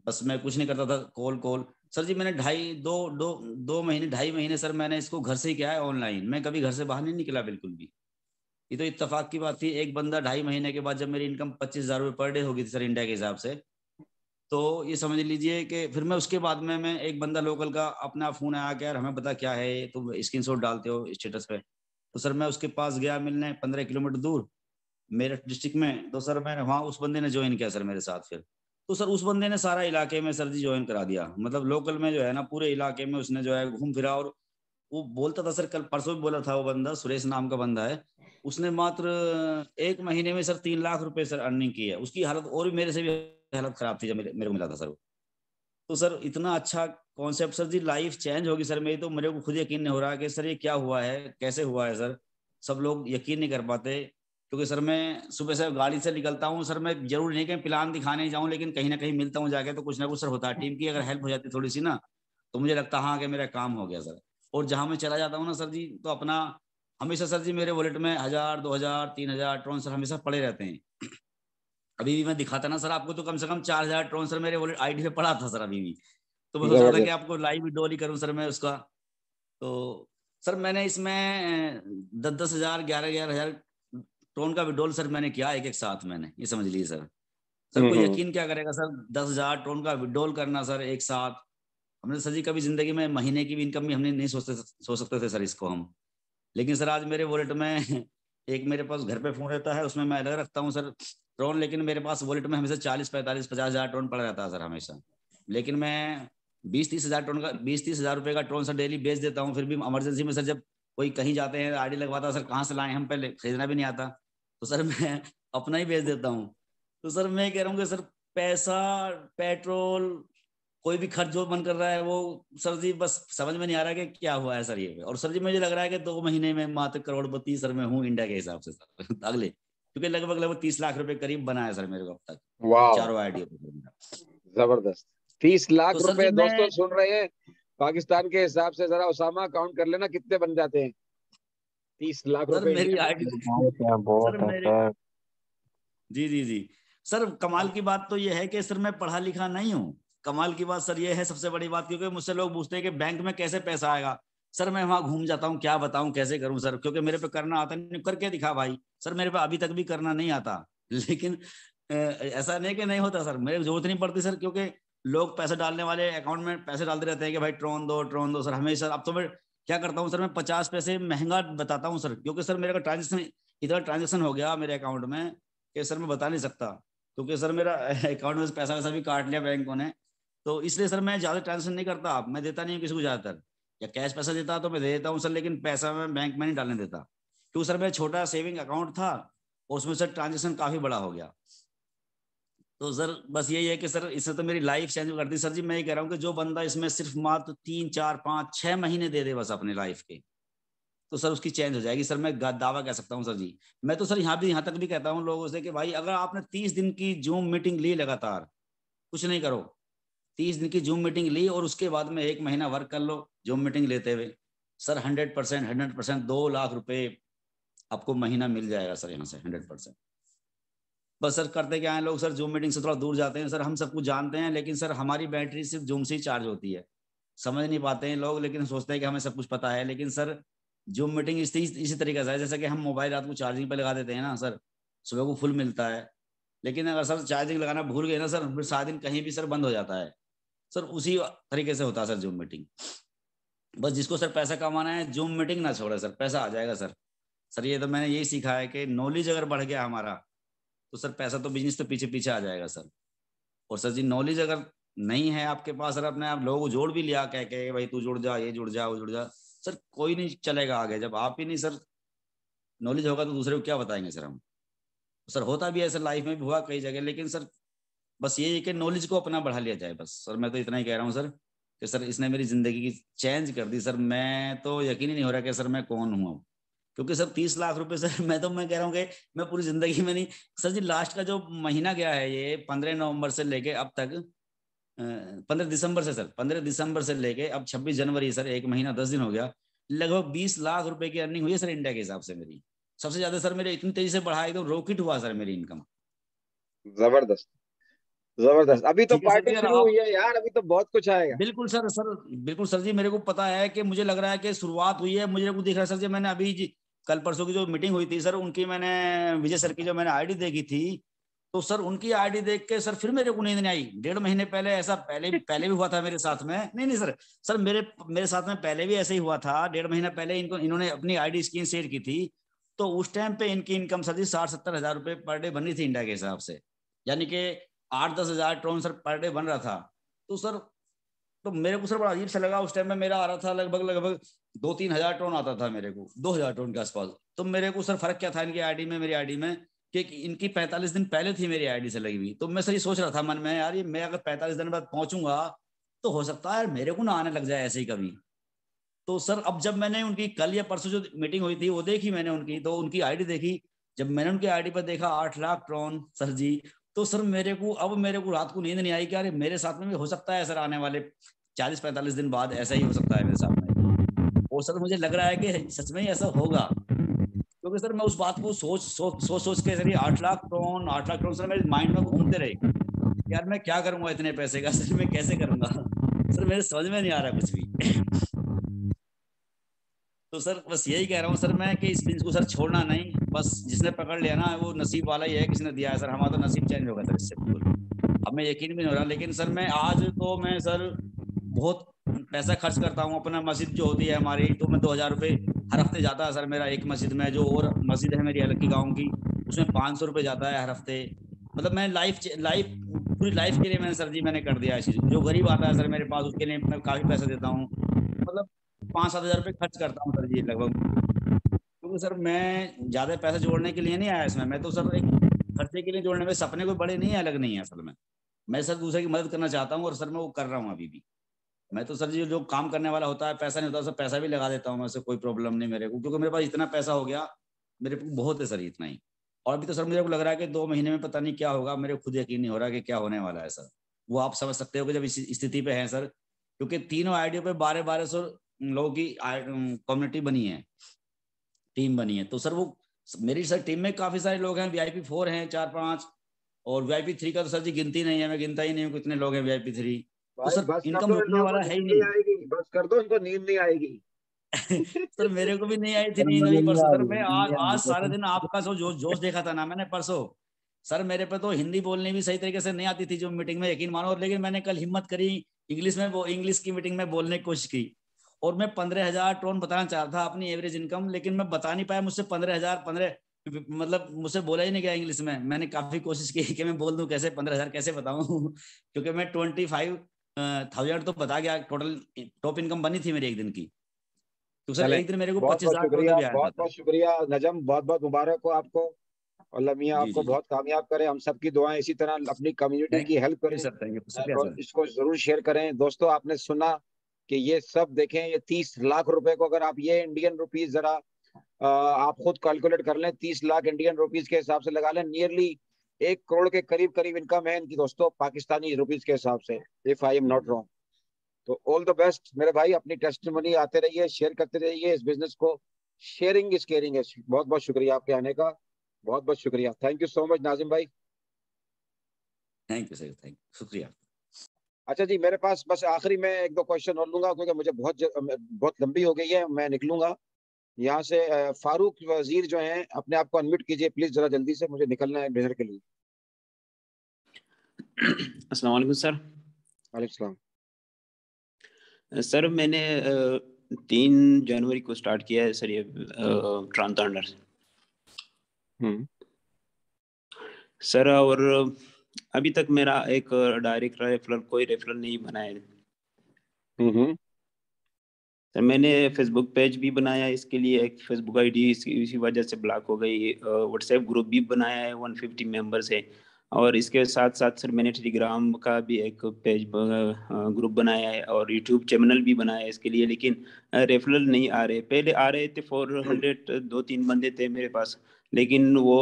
बस मैं कुछ नहीं करता था, कॉल कॉल। सर जी मैंने 2.5 महीने सर मैंने इसको घर से ही किया है ऑनलाइन, मैं कभी घर से बाहर नहीं निकला बिल्कुल भी। ये तो इत्तेफाक की बात थी, एक बंदा 2.5 महीने के बाद जब मेरी इनकम 25,000 रुपये पर डे होगी थी सर इंडिया के हिसाब से, तो ये समझ लीजिए कि फिर मैं उसके बाद में मैं एक बंदा लोकल का अपना फोन आया कि यार हमें पता क्या है, तुम स्क्रीनशॉट डालते हो स्टेटस पे। तो सर मैं उसके पास गया मिलने 15 किलोमीटर दूर मेरठ डिस्ट्रिक्ट में। तो सर मैंने वहाँ उस बंदे ने ज्वाइन किया सर मेरे साथ फिर। तो सर उस बंदे ने सारा इलाके में सर जी ज्वाइन करा दिया, मतलब लोकल में जो है ना पूरे इलाके में उसने जो है घूम फिरा। और वो बोलता था सर, कल परसों भी बोला था वो बंदा, सुरेश नाम का बंदा है, उसने मात्र 1 महीने में सर 3 लाख रुपए सर अर्निंग की है। उसकी हालत और भी मेरे से भी हालत खराब थी जब मेरे को मिला था सर। तो सर इतना अच्छा कॉन्सेप्ट सर जी, लाइफ चेंज होगी सर मेरी, तो मेरे को खुद यकीन नहीं हो रहा कि सर ये क्या हुआ है, कैसे हुआ है सर। सब लोग यकीन नहीं कर पाते, क्योंकि सर मैं सुबह से गाड़ी से निकलता हूँ सर, मैं जरूर नहीं कहीं प्लान दिखाने जाऊँ, लेकिन कहीं ना कहीं मिलता हूँ जाके तो कुछ ना कुछ सर होता है। टीम की अगर हेल्प हो जाती थोड़ी सी ना, तो मुझे लगता हाँ कि मेरा काम हो गया सर। और जहां मैं चला जाता हूँ ना सर जी, तो अपना हमेशा सर जी मेरे वॉलेट में 1000, 2000, 3000 ट्रॉन सर हमेशा पड़े रहते हैं। अभी भी मैं दिखाता ना सर आपको, तो कम से कम 4000 ट्रॉन सर मेरे वॉलेट आईडी पे पड़ा था सर अभी भी। तो मैं सोच रहा था कि आपको लाइव विड्रॉल ही करूं सर मैं उसका। तो सर मैंने इसमें 10,000, 11,000 ट्रॉन का विड्रॉल सर मैंने किया एक साथ, मैंने ये समझ लीजिए सर। सर कोई यकीन क्या करेगा सर, 10,000 ट्रॉन का विड्रॉल करना सर एक साथ। हमने सर जी कभी जिंदगी में महीने की भी इनकम भी हमने नहीं सोच सकते थे सर इसको हम। लेकिन सर आज मेरे वॉलेट में एक मेरे पास घर पे फोन रहता है, उसमें मैं अलग रखता हूँ सर ट्रॉन, लेकिन मेरे पास वॉलेट में हमेशा 40, 45, 50,000 ट्रॉन पड़ा रहता है सर हमेशा। लेकिन मैं 20-30 हजार ट्रॉन का 20-30 हजार रुपए का ट्रॉन सर डेली बेच देता हूँ। फिर भी इमरजेंसी में सर जब कोई कहीं जाते हैं आईडी लगवाता सर, कहाँ से लाए हम, पहले खरीदना भी नहीं आता, तो सर मैं अपना ही बेच देता हूँ। तो सर मैं कह रहा हूँ कि सर पैसा, पेट्रोल, कोई भी खर्च जो मन कर रहा है वो सर जी बस समझ में नहीं आ रहा है कि क्या हुआ है सर ये। और सर जी मुझे लग रहा है कि 2 महीने में मात्र करोड़पति सर मैं हूँ इंडिया के हिसाब से सर अगले, क्योंकि लगभग 30 लाख रुपए करीब बनाया सर मेरे को अब तक चारों आईडी। जबरदस्त। 30 लाख तो रुपए दोस्तों सुन रहे हैं, पाकिस्तान के हिसाब से जरा उसामा काउंट कर लेना कितने बन जाते हैं 30 लाख रुपए। मेरी आईडी बहुत है। जी जी जी सर, कमाल की बात तो ये है कि सर मैं पढ़ा लिखा नहीं हूँ। कमाल की बात सर ये है, सबसे बड़ी बात, क्योंकि मुझसे लोग पूछते हैं कि बैंक में कैसे पैसा आएगा। सर मैं वहां घूम जाता हूँ, क्या बताऊं कैसे करूं सर, क्योंकि मेरे पे करना आता नहीं। करके दिखा भाई सर, मेरे पे अभी तक भी करना नहीं आता। लेकिन ऐसा नहीं कि नहीं होता सर, मेरे जरूरत नहीं पड़ती सर, क्योंकि लोग पैसे डालने वाले अकाउंट में पैसे डालते रहते हैं कि भाई ट्रॉन दो सर हमेशा। अब तो मैं क्या करता हूँ सर, मैं 50 पैसे महंगा बताता हूँ सर, क्योंकि सर मेरा ट्रांजेक्शन इतना ट्रांजेक्शन हो गया मेरे अकाउंट में कि सर मैं बता नहीं सकता, क्योंकि सर मेरा अकाउंट में पैसा वैसा भी काट लिया बैंकों ने। तो इसलिए सर मैं ज्यादा ट्रांजेक्शन नहीं करता, मैं देता नहीं हूँ किसी को ज्यादातर, या कैश पैसा देता तो मैं दे देता हूँ सर, लेकिन पैसा मैं बैंक में नहीं डालने देता, क्योंकि सर मेरा छोटा सेविंग अकाउंट था और उसमें सर ट्रांजेक्शन काफी बड़ा हो गया। तो सर बस यही है कि सर इससे तो मेरी लाइफ चेंज कर दी सर जी। मैं ये कह रहा हूँ कि जो बंदा इसमें सिर्फ मात्र 3, 4, 5, 6 महीने दे दे बस अपने लाइफ के, तो सर उसकी चेंज हो जाएगी सर। मैं दावा कह सकता हूँ सर जी। मैं तो सर यहाँ तक भी कहता हूँ लोगों से कि भाई अगर आपने 30 दिन की जूम मीटिंग ली लगातार, कुछ नहीं करो, 30 दिन की जूम मीटिंग ली और उसके बाद में 1 महीना वर्क कर लो जूम मीटिंग लेते हुए, सर 100% 2 लाख रुपए आपको महीना मिल जाएगा सर यहाँ से 100%। बस सर करते क्या है लोग सर, जूम मीटिंग से थोड़ा दूर जाते हैं सर। हम सब कुछ जानते हैं, लेकिन सर हमारी बैटरी सिर्फ जूम से ही चार्ज होती है, समझ नहीं पाते हैं लोग, लेकिन सोचते हैं कि हमें सब कुछ पता है। लेकिन सर जूम मीटिंग इसी तरीके से है जैसे कि हम मोबाइल रात को चार्जिंग पे लगा देते हैं ना सर, सुबह को फुल मिलता है, लेकिन अगर सर चार्जिंग लगाना भूल गए ना सर, फिर सारा दिन कहीं भी सर बंद हो जाता है सर। उसी तरीके से होता है सर जूम मीटिंग। बस जिसको सर पैसा कमाना है जूम मीटिंग ना छोड़े सर, पैसा आ जाएगा सर। सर ये तो मैंने यही सीखा है कि नॉलेज अगर बढ़ गया हमारा तो सर पैसा तो बिजनेस तो पीछे पीछे आ जाएगा सर। और सर जी नॉलेज अगर नहीं है आपके पास, सर अपने आप लोगों को जोड़ भी लिया कह के भाई तू जुड़ जा, ये जुड़ जा, वो जुड़ जा, सर कोई नहीं चलेगा आगे जब आप ही नहीं सर नॉलेज होगा तो दूसरे को क्या बताएंगे सर हम। सर होता भी है सर, लाइफ में भी हुआ कई जगह, लेकिन सर बस ये है कि नॉलेज को अपना बढ़ा लिया जाए बस। सर मैं तो इतना ही कह रहा हूँ सर कि सर इसने मेरी जिंदगी की चेंज कर दी सर। मैं तो यकीन ही नहीं हो रहा कि सर मैं कौन हूँ अब, क्योंकि सर 30 लाख रुपए सर मैं कह रहा हूँ कि मैं पूरी जिंदगी में नहीं सर जी। लास्ट का जो महीना गया है ये 15 नवंबर से लेके अब तक 15 दिसंबर से सर, 15 दिसंबर से लेके अब 26 जनवरी सर, 1 महीना 10 दिन हो गया। लगभग 20 लाख रुपए की अर्निंग हुई है सर इंडिया के हिसाब से मेरी। सबसे ज्यादा सर मेरे इतनी तेजी से बढ़ा एकदम रॉकेट हुआ सर मेरी इनकम। जबरदस्त जबरदस्त। अभी तो ठीक है सर पार्टी जी, शुरू हुई है यार, अभी तो बहुत कुछ आएगा। बिल्कुल सर, बिल्कुल सर जी, मेरे को पता है कि मुझे लग रहा है कि शुरुआत हुई है, मुझे को दिख रहा है सर जी। मैंने अभी जी कल परसों की जो मीटिंग हुई थी सर, उनकी मैंने विजय सर की जो मैंने आईडी देखी थी, तो सर उनकी आईडी देख के सर फिर मेरे को नींद नहीं आई। 1.5 महीने पहले ऐसा पहले भी हुआ था मेरे साथ में। नहीं सर मेरे साथ में पहले भी ऐसे ही हुआ था। 1.5 महीना पहले इन्होंने अपनी आईडी स्क्रीन शेयर की थी, तो उस टाइम पे इनकी इनकम सर जी 60-70 हजार रुपए पर डे बन रही थी इंडिया के हिसाब से, यानी कि 8-10 हजार ट्रॉन सर पर डे बन रहा था। तो सर तो मेरे को सर बड़ा अजीब सा लगा। उस टाइम में मेरा आ रहा था लगभग 2-3 हजार टोन आता था मेरे को, 2,000 टोन के आसपास। तो मेरे को सर फर्क क्या था इनकी आईडी में मेरी आईडी में, कि इनकी 45 दिन पहले थी मेरी आईडी से लगी हुई। तो मैं सर ये सोच रहा था मन में, यार ये मैं अगर 45 दिन बाद पहुंचूंगा तो हो सकता है यार मेरे को ना आने लग जाए ऐसे ही कभी। तो सर अब जब मैंने उनकी कल या परसों जो मीटिंग हुई थी वो देखी मैंने उनकी, तो उनकी आईडी देखी। जब मैंने उनकी आईडी पर देखा 8 लाख ट्रॉन सर जी, तो सर मेरे को रात को नींद नहीं आई कि यार मेरे साथ में भी हो सकता है सर आने वाले 40-45 दिन बाद ऐसा ही हो सकता है मेरे साथ में। और सर मुझे लग रहा है कि सच में ही ऐसा होगा, क्योंकि सर मैं उस बात को सोच के सर 8 लाख करोड़ सर मेरे माइंड में घूमते रहे, यार मैं क्या करूंगा इतने पैसे का, सर मैं कैसे करूंगा, सर मेरे समझ में नहीं आ रहा कुछ भी। तो सर बस यही कह रहा हूँ सर मैं कि इस बिजनेस को सर छोड़ना नहीं, बस जिसने पकड़ लिया ना वो नसीब वाला ही है, किसने दिया है सर, हमारा तो नसीब चेंज होगा सर इससे बिल्कुल, हमें यकीन भी नहीं हो रहा। लेकिन सर मैं आज तो मैं सर बहुत पैसा खर्च करता हूँ अपना, मस्जिद जो होती है हमारी तो मैं 2000 रुपये हर हफ्ते जाता है सर मेरा एक मस्जिद में, जो और मस्जिद है मेरी अलग की गाँव की उसमें 500 रुपये जाता है हर हफ्ते। मतलब मैं लाइफ पूरी लाइफ के लिए मैंने सर जी मैंने कर दिया है चीज, जो गरीब आता है सर मेरे पास उसके लिए मैं काफी पैसा देता हूँ, मतलब 5-7 हजार रुपये खर्च करता हूँ सर जी लगभग। क्योंकि सर मैं ज्यादा पैसे जोड़ने के लिए नहीं आया इसमें, मैं तो सर एक खर्चे के लिए जोड़ने में, सपने कोई बड़े नहीं है अलग नहीं है असल में, मैं सर दूसरे की मदद करना चाहता हूँ और सर मैं वो कर रहा हूँ अभी भी। मैं तो सर जी जो काम करने वाला होता है पैसा नहीं होता सर पैसा भी लगा देता हूँ मैं, से कोई प्रॉब्लम नहीं मेरे को, क्योंकि मेरे पास इतना पैसा हो गया मेरे को बहुत है सर इतना ही। और अभी तो सर मुझे को लग रहा है कि 2 महीने में पता नहीं क्या होगा, मेरे खुद यकीन नहीं हो रहा कि क्या होने वाला है सर। वो आप समझ सकते हो कि जब इस स्थिति पे है सर, क्योंकि तीनों आईडियो पे 1200 लोगों की कम्युनिटी बनी है, टीम बनी है, तो सर वो मेरी सर टीम में काफी सारे लोग हैं, VIP 4 हैं 4-5, और VIP 3 का तो सर जी गिनती नहीं है, मैं गिनता ही नहीं हूँ कितने लोग हैं VIP 3, तो सर बस कर इनकम दो, इन रुकने लोगों को वाला है ही नींद नहीं नहीं। आएगी, बस कर दो, इनको नींद नहीं आएगी। सर मेरे को भी नहीं आई थी नींद अभी परसों सर, मैं आज सारे दिन आपका जो जोश देखा था ना मैंने परसों, सर मेरे पे तो हिंदी बोलनी भी सही तरीके से नहीं आती थी जो मीटिंग में, यकीन मानो, लेकिन मैंने कल हिम्मत करी इंग्लिश में, वो इंग्लिश की मीटिंग में बोलने की कोशिश की, और मैं 15,000 टोन बताना चाह रहा था अपनी एवरेज इनकम, लेकिन मैं बता नहीं पाया, मुझसे 15,000 मतलब मुझसे बोला ही नहीं गया इंग्लिश में, मैंने काफी कोशिश की कि मैं बोल दूं कैसे 15,000 कैसे बताऊं क्योंकि मैं 25,000 तो बता गया, टोटल टॉप इनकम बनी थी मेरी एक दिन की, तो सर चले, एक दिन मेरे को बहुत बहुत 25,000 टोटल शुक्रिया, भी आया था बहुत सर। बहुत शुक्रिया नजम, बहुत बहुत मुबारक हो आपको, और लमिया जी आपको जी जी, बहुत कामयाब करे, हम सबकी दुआएं इसी तरह अपनी कम्युनिटी थैंक की हेल्प यू करें, सर, थैंक यू, शुक्रिया और सर। इसको जरूर शेयर करें। दोस्तों आपने सुना कि ये सब देखें, ये 30 लाख रुपए को अगर आप ये इंडियन रुपीज जरा आप खुद कैलकुलेट कर लें, 30 लाख इंडियन रुपीज के हिसाब से लगा लें, नियरली 1 करोड़ के करीब करीब इनकम है इनकी दोस्तों, पाकिस्तानी रुपीज के हिसाब से, if I am not wrong. तो ऑल द बेस्ट मेरे भाई, अपनी टेस्टिमनी आते रहिए, शेयर करते रहिए इस बिजनेस को, शेयरिंग इज केयरिंग है। बहुत बहुत शुक्रिया आपके आने का, बहुत बहुत शुक्रिया, thank you so much Nazim भाई। Thank you sir, thank you, शुक्रिया। अच्छा जी, मेरे पास बस आखिरी में 1-2 क्वेश्चन और लूंगा, क्योंकि मुझे बहुत लंबी हो गई है, मैं निकलूंगा यहाँ से। फारूक वजीर जो हैं, अपने आप को अनम्यूट कीजिए प्लीज जरा जल्दी से, मुझे निकलना है डिनर के लिए। अस्सलाम वालेकुम सर। वालेकुम सलाम। सर मैंने 3 जनवरी को स्टार्ट किया है सर ये ट्रांसजेंडर सर, और अभी तक मेरा एक डायरेक्ट रेफरल कोई रेफरल नहीं बना है सर। मैंने फेसबुक पेज भी बनाया इसके लिए, एक फेसबुक आईडी इसी वजह से ब्लॉक हो गई, व्हाट्सएप ग्रुप भी बनाया है 150 मेंबर्स है, और इसके साथ साथ सर मैंने टेलीग्राम का भी एक पेज ग्रुप बनाया है, और यूट्यूब चैनल भी बनाया है इसके लिए, लेकिन रेफरल नहीं आ रहे। पहले आ रहे थे 400, 2-3 बंदे थे मेरे पास, लेकिन वो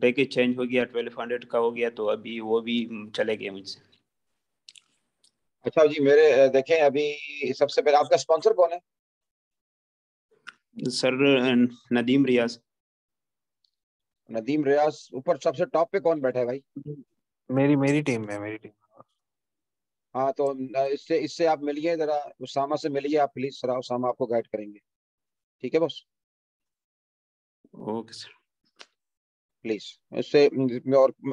पैकेज चेंज हो गया, 1200 का हो गया, तो अभी वो भी चले गए मुझसे। अच्छा जी, मेरे देखें अभी सबसे पहले आपका स्पॉन्सर कौन है? सर नदीम रियाज। नदीम रियाज, ऊपर सबसे टॉप पे कौन बैठा है भाई? मेरी टीम में, मेरी टीम। हाँ तो इससे इससे आप मिलिए जरा, उसामा से मिलिए आप प्लीज, जरा उसामा आपको गाइड करेंगे, ठीक है बॉस? Okay sir. प्लीज इससे,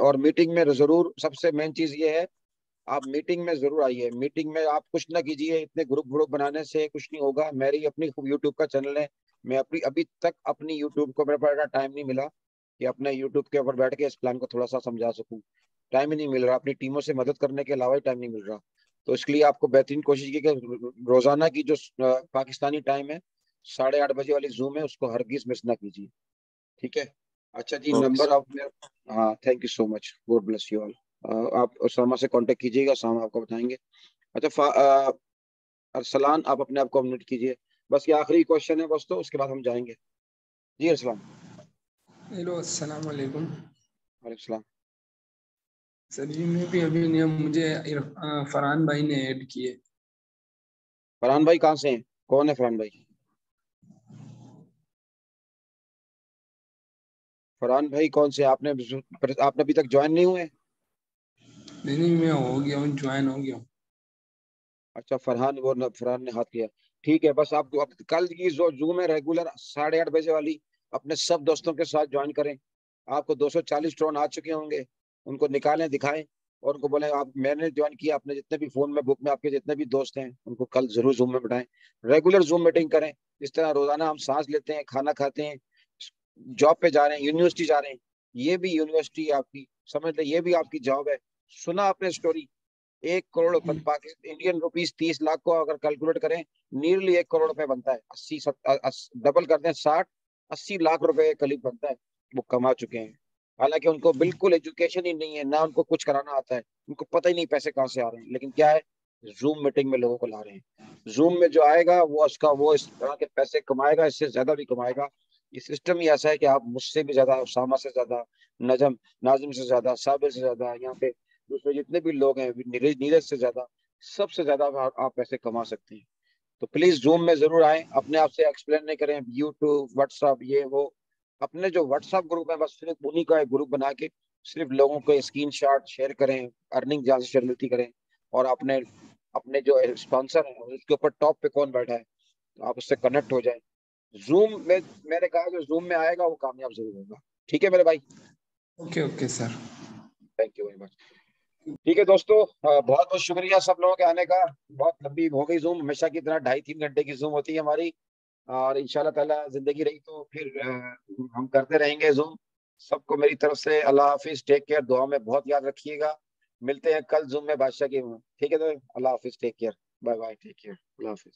और मीटिंग में जरूर, सबसे मेन चीज ये है, आप मीटिंग में जरूर आइए। मीटिंग में आप कुछ ना कीजिए, इतने ग्रुप ग्रुप बनाने से कुछ नहीं होगा। मेरी अपनी यूट्यूब का चैनल है, मैं अपनी अभी तक अपनी यूट्यूब को, मेरे पास टाइम नहीं मिला कि अपने यूट्यूब के ऊपर बैठ के इस प्लान को थोड़ा सा समझा सकूं, टाइम ही नहीं मिल रहा, अपनी टीमों से मदद करने के अलावा ही टाइम नहीं मिल रहा। तो इसके लिए आपको बेहतरीन कोशिश की कि रोजाना की जो पाकिस्तानी टाइम है 8:30 बजे वाली जूम है, उसको हरगिज मिस ना कीजिए, ठीक है? अच्छा जी, नंबर आप, हाँ thank you so much, God bless you all. आप उसामा से कांटेक्ट कीजिएगा, उसामा आपको बताएंगे। अच्छा अरसलान, आप अपने आप को अनम्यूट कीजिए, बस ये आखिरी क्वेश्चन है बस, तो उसके बाद हम जाएंगे। जी अरसलान। हेलो, अस्सलाम वालेकुम। वालेकुम सलाम। सर जी मैं भी अभी नहीं, मुझे फरहान भाई ने ऐड किए। फरहान भाई कहाँ से हैं? कौन है फरहान भाई? फरहान भाई कौन से आपने अभी तक ज्वाइन नहीं हुए? नहीं, मैं हो गया हूँ, ज्वाइन हो गया हूँ। अच्छा, फरहान ने हाथ किया। ठीक है, बस आप कल की जो जूम है रेगुलर 8:30 बजे वाली, अपने सब दोस्तों के साथ ज्वाइन करें। आपको 240 ट्रोन आ चुके होंगे, उनको निकालें, दिखाएं और उनको बोले आप मैंने ज्वाइन किया। अपने जितने भी फोन में बुक में आपके जितने भी दोस्त हैं उनको कल जरूर जूम में बिठाएं। रेगुलर जूम मीटिंग करें। इस तरह रोजाना हम सांस लेते हैं, खाना खाते हैं, जॉब पे जा रहे हैं, यूनिवर्सिटी जा रहे हैं, ये भी यूनिवर्सिटी आपकी, समझ ले, ये भी आपकी जॉब है। सुना आपने story, 1 crore Indian rupees 30 lakh को अगर कैलकुलेट करें, नियरली 1 करोड़ रुपए बनता है। 80 डबल करते हैं, 60-80 लाख रुपए के करीब बनता है, वो कमा चुके हैं। हालांकि उनको बिल्कुल एजुकेशन ही नहीं है, ना उनको कुछ कराना आता है, उनको पता ही नहीं पैसे कहाँ से आ रहे हैं, लेकिन क्या है, जूम मीटिंग में लोगों को ला रहे हैं। जूम में जो आएगा वो इस तरह के पैसे कमाएगा, इससे ज्यादा भी कमाएगा। ये सिस्टम ही ऐसा है कि आप मुझसे भी ज्यादा, उसामा से ज्यादा, नजम नाजिम से ज्यादा, साबिर से ज्यादा, यहाँ पे दूसरे जितने भी लोग हैं, नीरज से ज्यादा, सबसे ज्यादा आप पैसे कमा सकते हैं। तो प्लीज जूम में जरूर आए, अपने आप से एक्सप्लेन नहीं करें यूट्यूब व्हाट्सअप ये वो। अपने जो व्हाट्सअप ग्रुप है बस सिर्फ उन्हीं का एक ग्रुप बना के सिर्फ लोगों को स्क्रीनशॉट शेयर करें, अर्निंग जहाँ से जनरेट करें, और अपने अपने जो स्पॉन्सर है उसके ऊपर टॉप पे कौन बैठा है तो आप उससे कनेक्ट हो जाए। जूम में मैंने कहा जो जूम में आएगा वो कामयाब जरूर होगा। ठीक है मेरे भाई? Okay sir, thank you very much. ठीक है दोस्तों, बहुत बहुत शुक्रिया सब लोगों के आने का। बहुत लंबी हो गई जूम, हमेशा की तरह 2.5-3 घंटे की जूम होती है हमारी, और इंशाल्लाह ताला जिंदगी रही तो फिर हम करते रहेंगे जूम। सबको मेरी तरफ से अल्लाह हाफिज, टेक केयर, दुआ में बहुत याद रखिएगा। मिलते हैं कल जूम में बादशाह की। ठीक है तो अल्लाह हाफिज, take care, bye bye, take care, अल्लाह हाफिज।